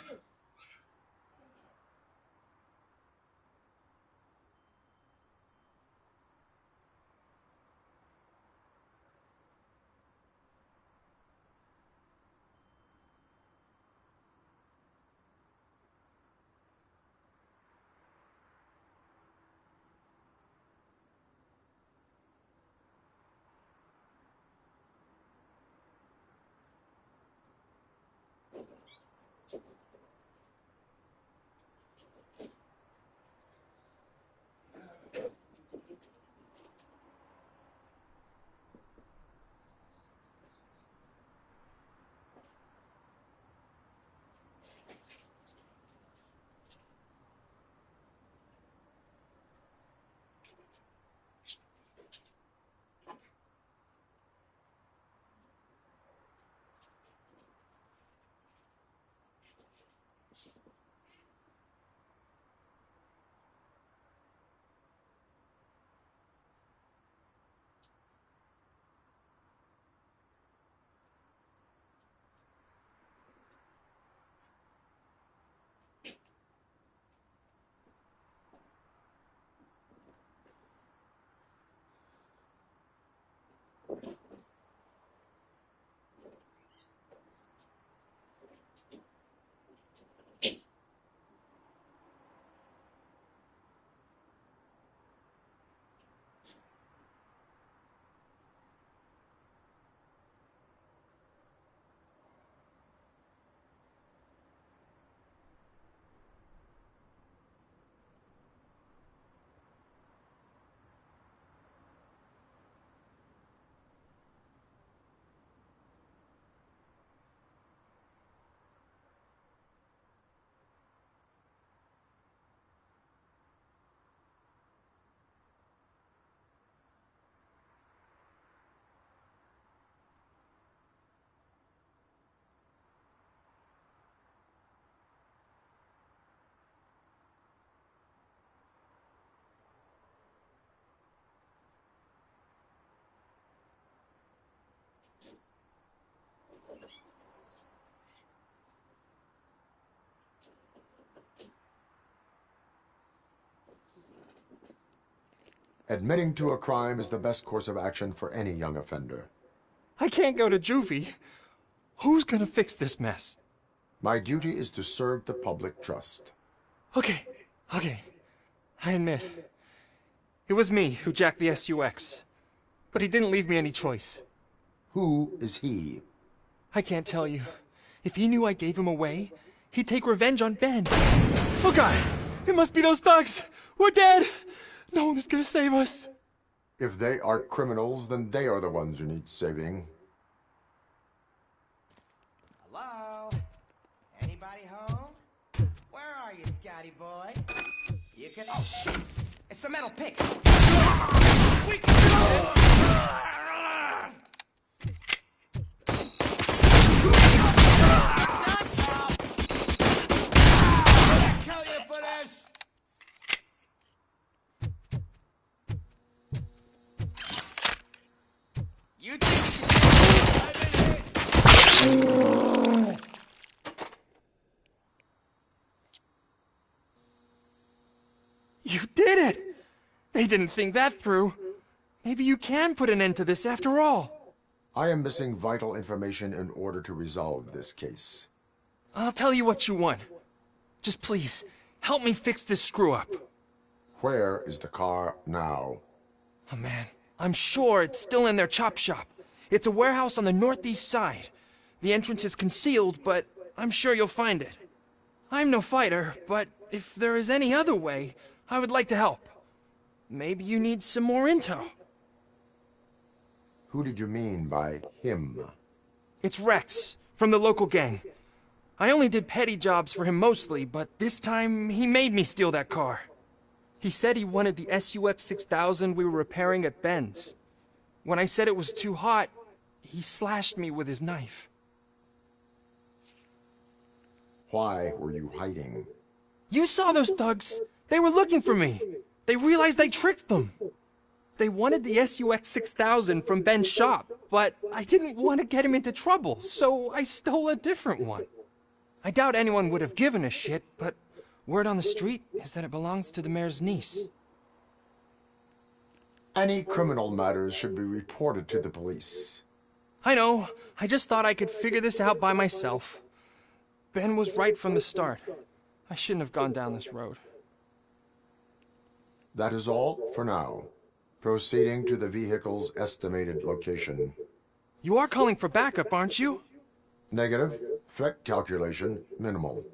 Admitting to a crime is the best course of action for any young offender. I can't go to juvie. Who's gonna fix this mess? My duty is to serve the public trust. Okay. I admit. It was me who jacked the SUX. But he didn't leave me any choice. Who is he? I can't tell you. If he knew I gave him away, he'd take revenge on Ben. Oh God! It must be those thugs! We're dead! No one is gonna save us. If they are criminals, then they are the ones who need saving. Hello? Anybody home? Where are you, Scotty boy? You can... Oh, shit! It's the metal pick! We can do this! Kill you for this! You think... You did it! They didn't think that through. Maybe you can put an end to this after all. I am missing vital information in order to resolve this case. I'll tell you what you want. Just please, help me fix this screw-up. Where is the car now? Oh man, I'm sure it's still in their chop shop. It's a warehouse on the northeast side. The entrance is concealed, but I'm sure you'll find it. I'm no fighter, but if there is any other way, I would like to help. Maybe you need some more intel. Who did you mean by him? It's Rex, from the local gang. I only did petty jobs for him mostly, but this time he made me steal that car. He said he wanted the SUX 6000 we were repairing at Ben's. When I said it was too hot, he slashed me with his knife. Why were you hiding? You saw those thugs! They were looking for me! They realized I tricked them! They wanted the SUX 6000 from Ben's shop, but I didn't want to get him into trouble, so I stole a different one. I doubt anyone would have given a shit, but word on the street is that it belongs to the mayor's niece. Any criminal matters should be reported to the police. I know. I just thought I could figure this out by myself. Ben was right from the start. I shouldn't have gone down this road. That is all for now. Proceeding to the vehicle's estimated location. You are calling for backup, aren't you? Negative. Threat calculation minimal.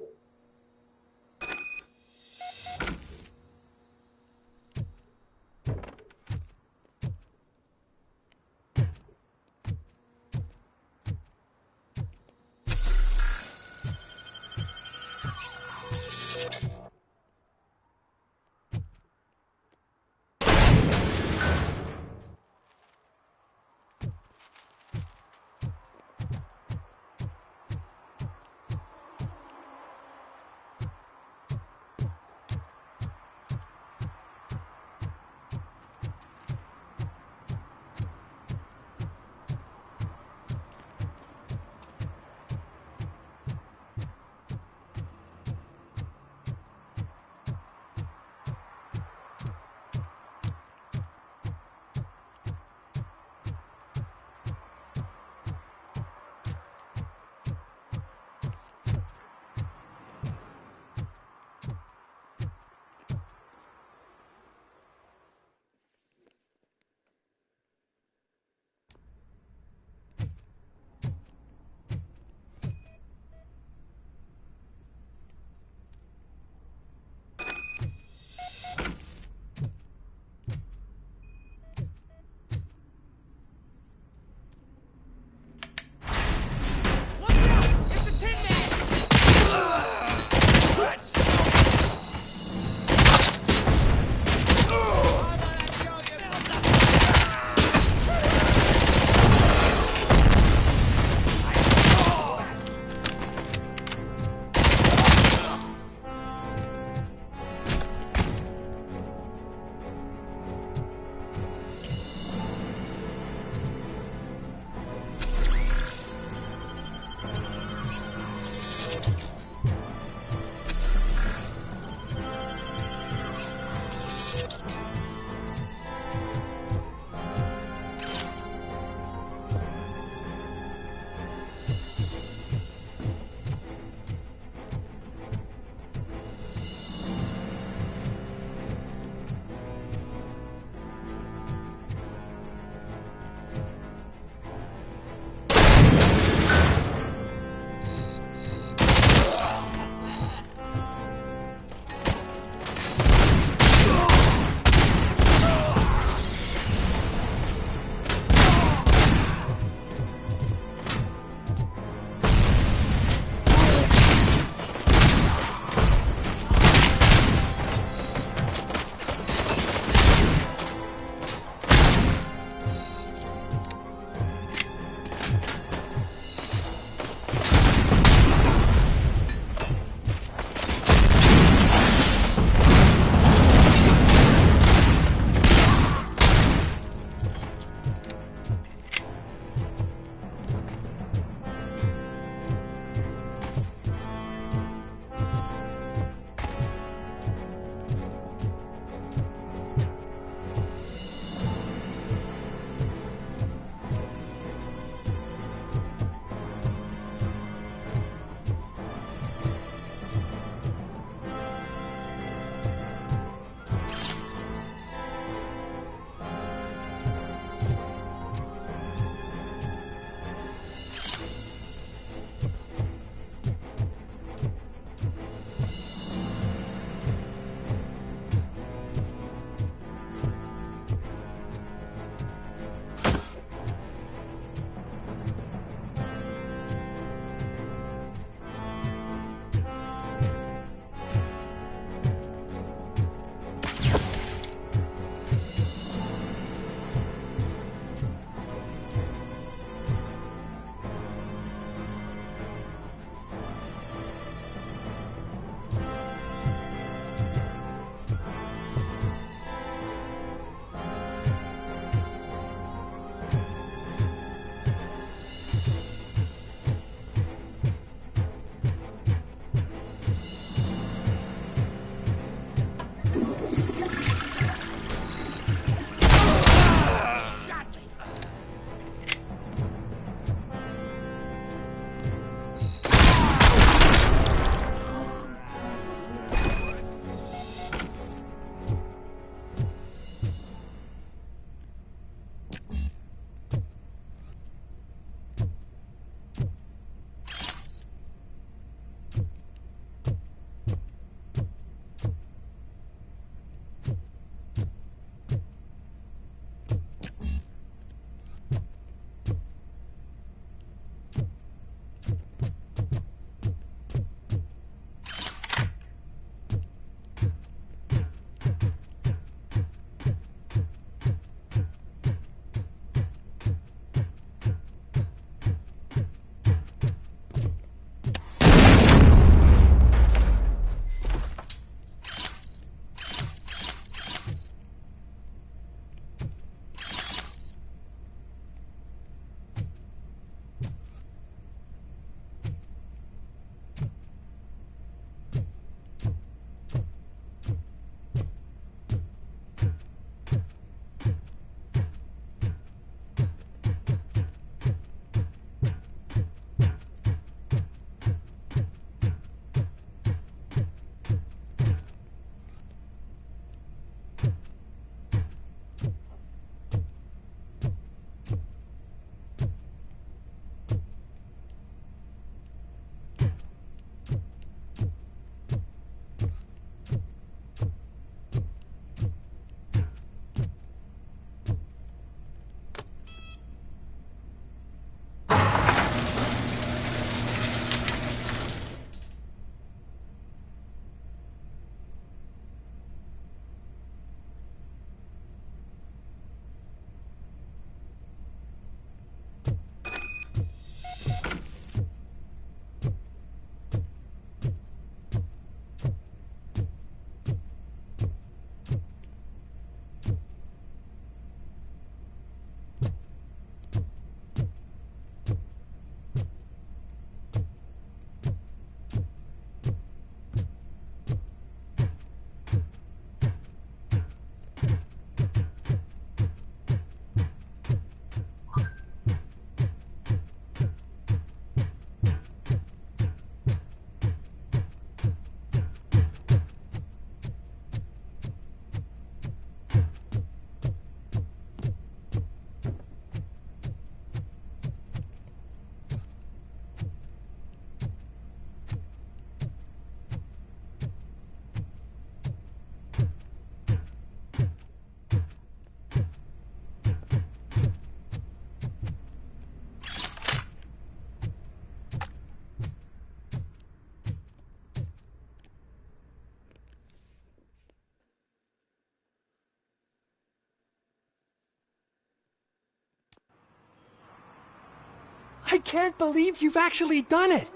I can't believe you've actually done it!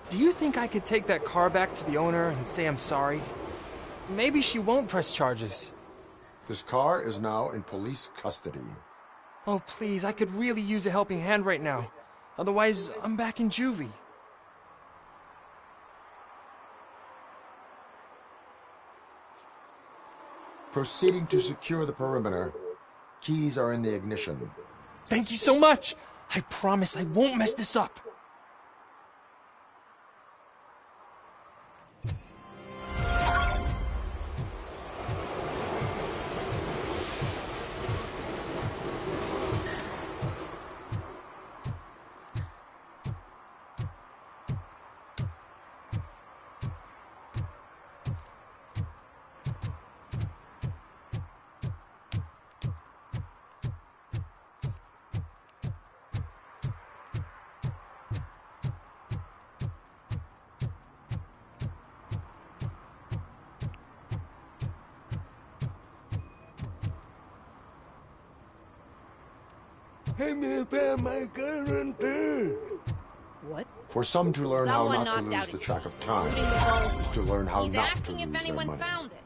Do you think I could take that car back to the owner and say I'm sorry? Maybe she won't press charges. This car is now in police custody. Oh, please, I could really use a helping hand right now. Otherwise, I'm back in juvie. Proceeding to secure the perimeter. Keys are in the ignition. Thank you so much! I promise I won't mess this up. What? For some to learn Someone how not to knocked lose out the his track of teeth, time including the phone. is to learn how He's not to asking lose if their anyone money. found it.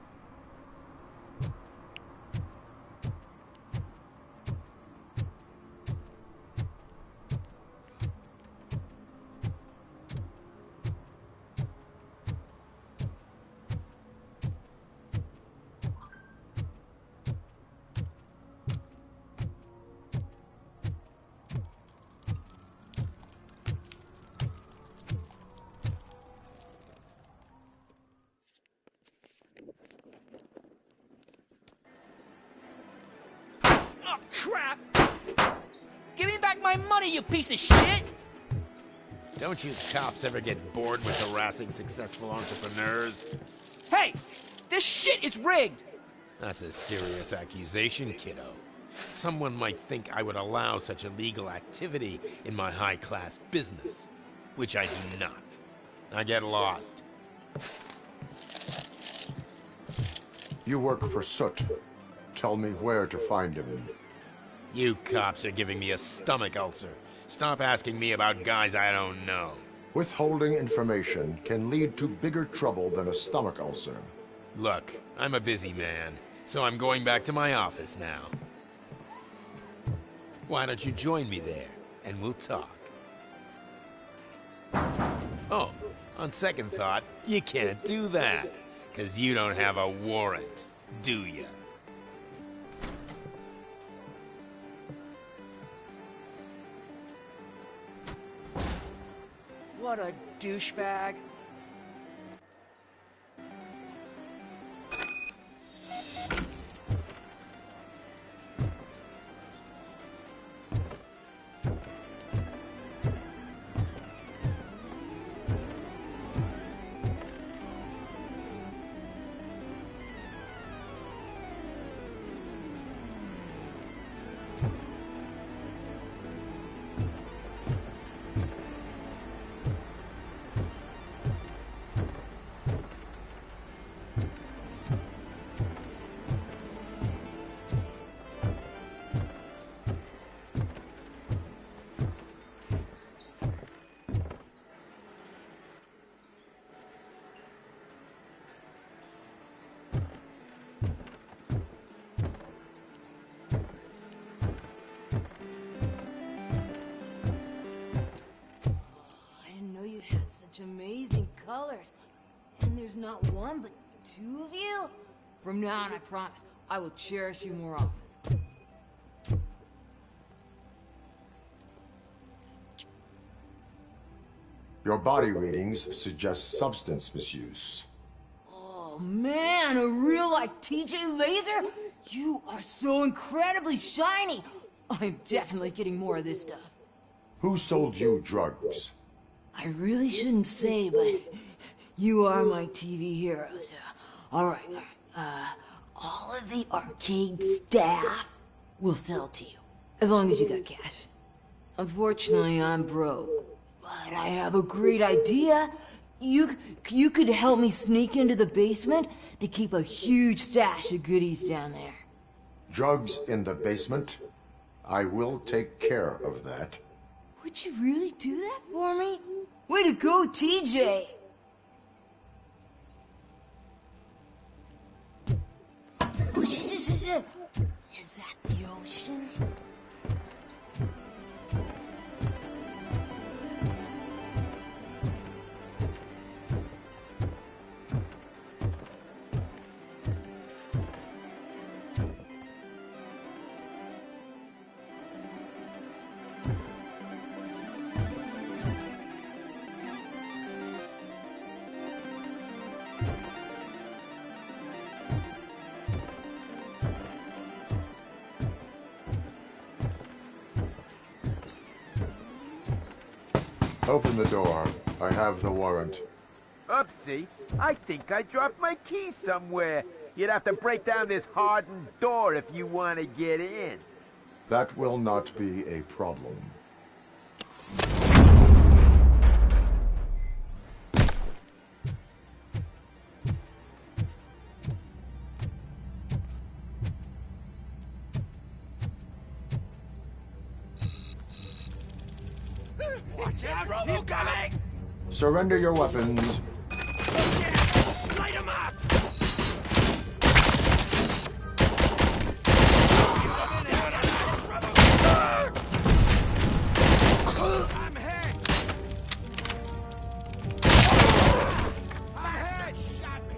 Oh, crap! Give me back my money, you piece of shit! Don't you cops ever get bored with harassing successful entrepreneurs? Hey! This shit is rigged! That's a serious accusation, kiddo. Someone might think I would allow such illegal activity in my high-class business, which I do not. I get lost. You work for Soot. Tell me where to find him. You cops are giving me a stomach ulcer. Stop asking me about guys I don't know. Withholding information can lead to bigger trouble than a stomach ulcer. Look, I'm a busy man, so I'm going back to my office now. Why don't you join me there, and we'll talk. Oh, on second thought, you can't do that, 'cause you don't have a warrant, do ya? What a douchebag. Amazing colors. And there's not one, but two of you? From now on, I promise, I will cherish you more often. Your body readings suggest substance misuse. Oh man, a real like TJ Laser? You are so incredibly shiny. I'm definitely getting more of this stuff. Who sold you drugs? I really shouldn't say, but you are my TV heroes. All right. All of the arcade staff will sell to you, as long as you got cash. Unfortunately, I'm broke, but I have a great idea. You could help me sneak into the basement. They keep a huge stash of goodies down there. Drugs in the basement? I will take care of that. Would you really do that for me? Way to go, TJ! Is that the ocean? Open the door. I have the warrant. Oopsie. I think I dropped my key somewhere. You'd have to break down this hardened door if you want to get in. That will not be a problem. Watch out! He's coming! Surrender your weapons. Light him up! I'm hit! I'm hit! Shot me!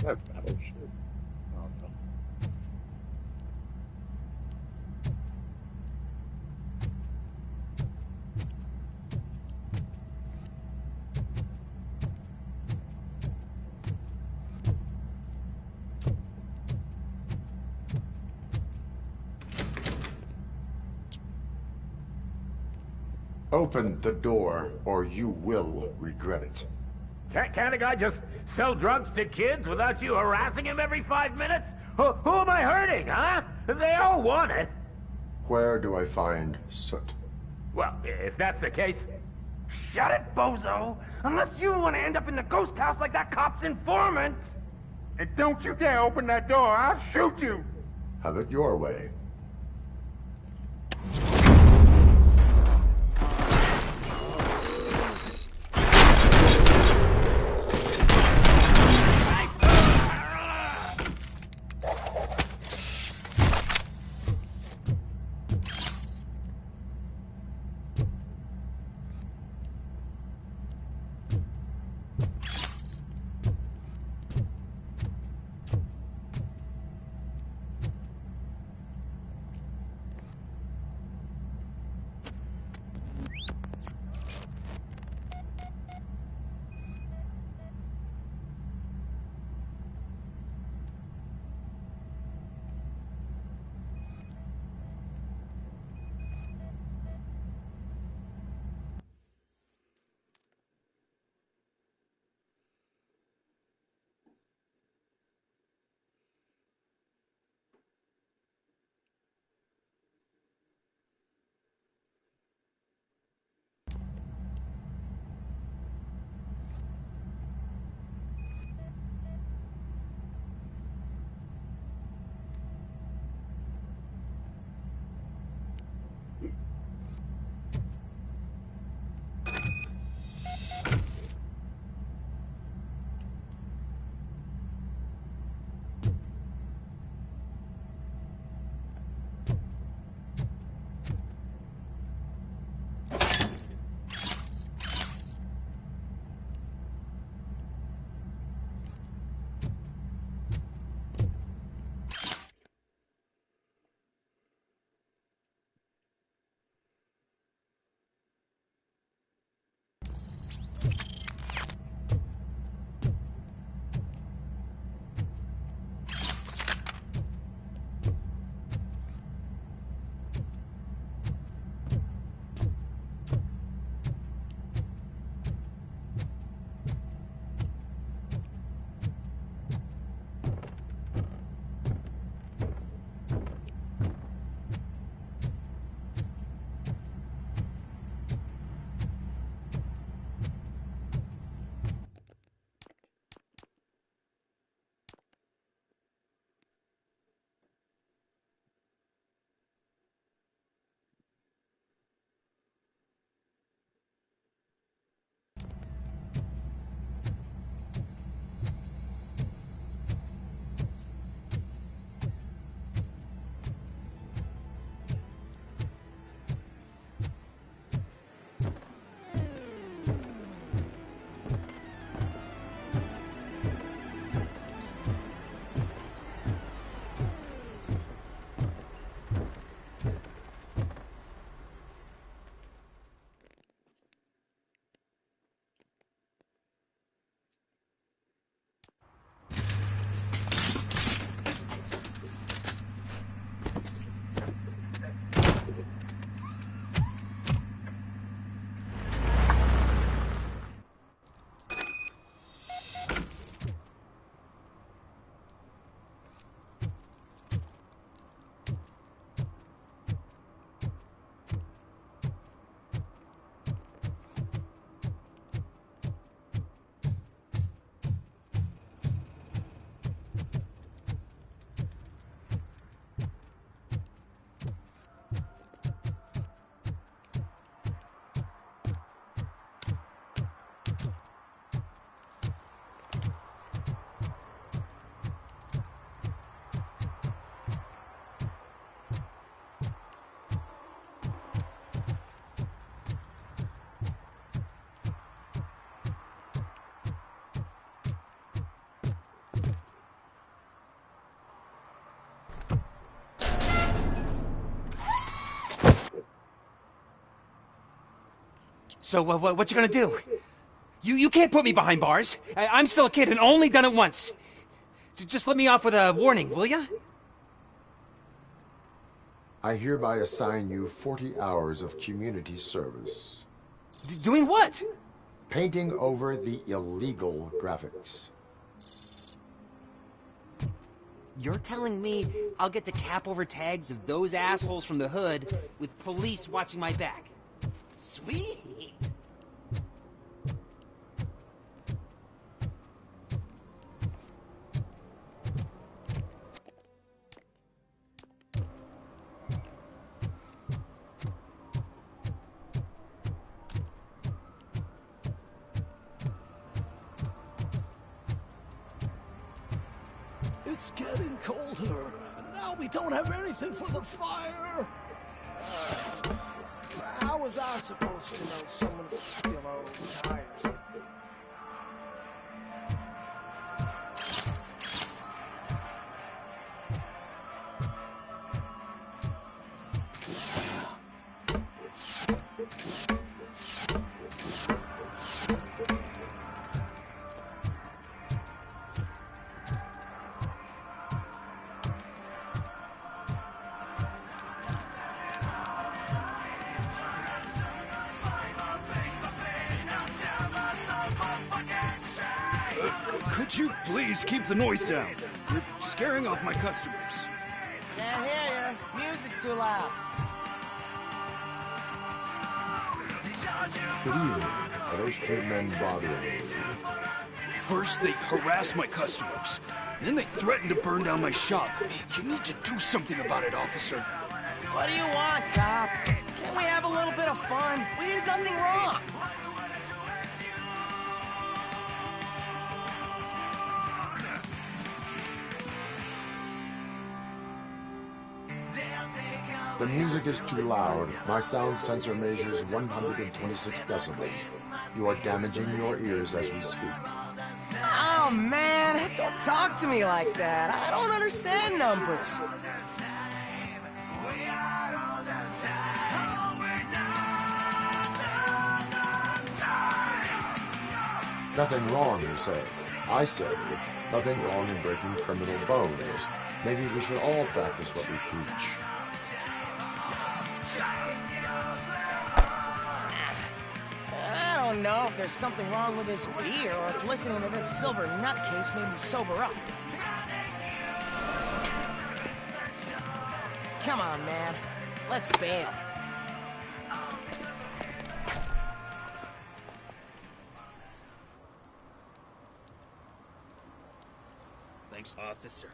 That battleship. Oh no. Open the door, or you will regret it. Can't a guy just sell drugs to kids without you harassing him every 5 minutes? Who am I hurting, huh? They all want it. Where do I find Soot? Well, if that's the case... Shut it, bozo! Unless you want to end up in the ghost house like that cop's informant! And don't you dare open that door, I'll shoot you! Have it your way. So, what you gonna do? You can't put me behind bars. I'm still a kid and only done it once. Just let me off with a warning, will ya? I hereby assign you 40 hours of community service. Doing what? Painting over the illegal graphics. You're telling me I'll get to cap over tags of those assholes from the hood with police watching my back? Sweet! It's getting colder, and now we don't have anything for the fire. How was I supposed to know someone would steal our old tires? Could you please keep the noise down? You're scaring off my customers. Can't hear you. Music's too loud. Good evening. Are those two men bothering you? First, they harass my customers. Then they threaten to burn down my shop. You need to do something about it, officer. What do you want, cop? Can't we have a little bit of fun? We did nothing wrong. The music is too loud. My sound sensor measures 126 decibels. You are damaging your ears as we speak. Oh, man, don't talk to me like that. I don't understand numbers. Nothing wrong, you say. I say, nothing wrong in breaking criminal bones. Maybe we should all practice what we preach. I don't know if there's something wrong with this beer or if listening to this silver nutcase made me sober up. Come on, man. Let's bail. Thanks, officer.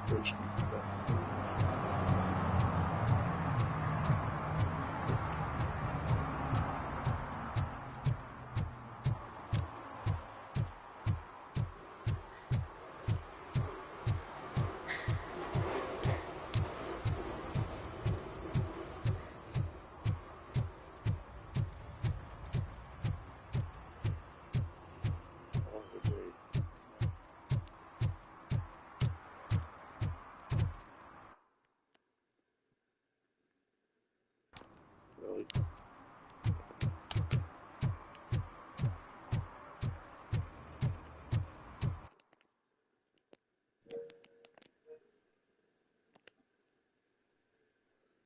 Station, that's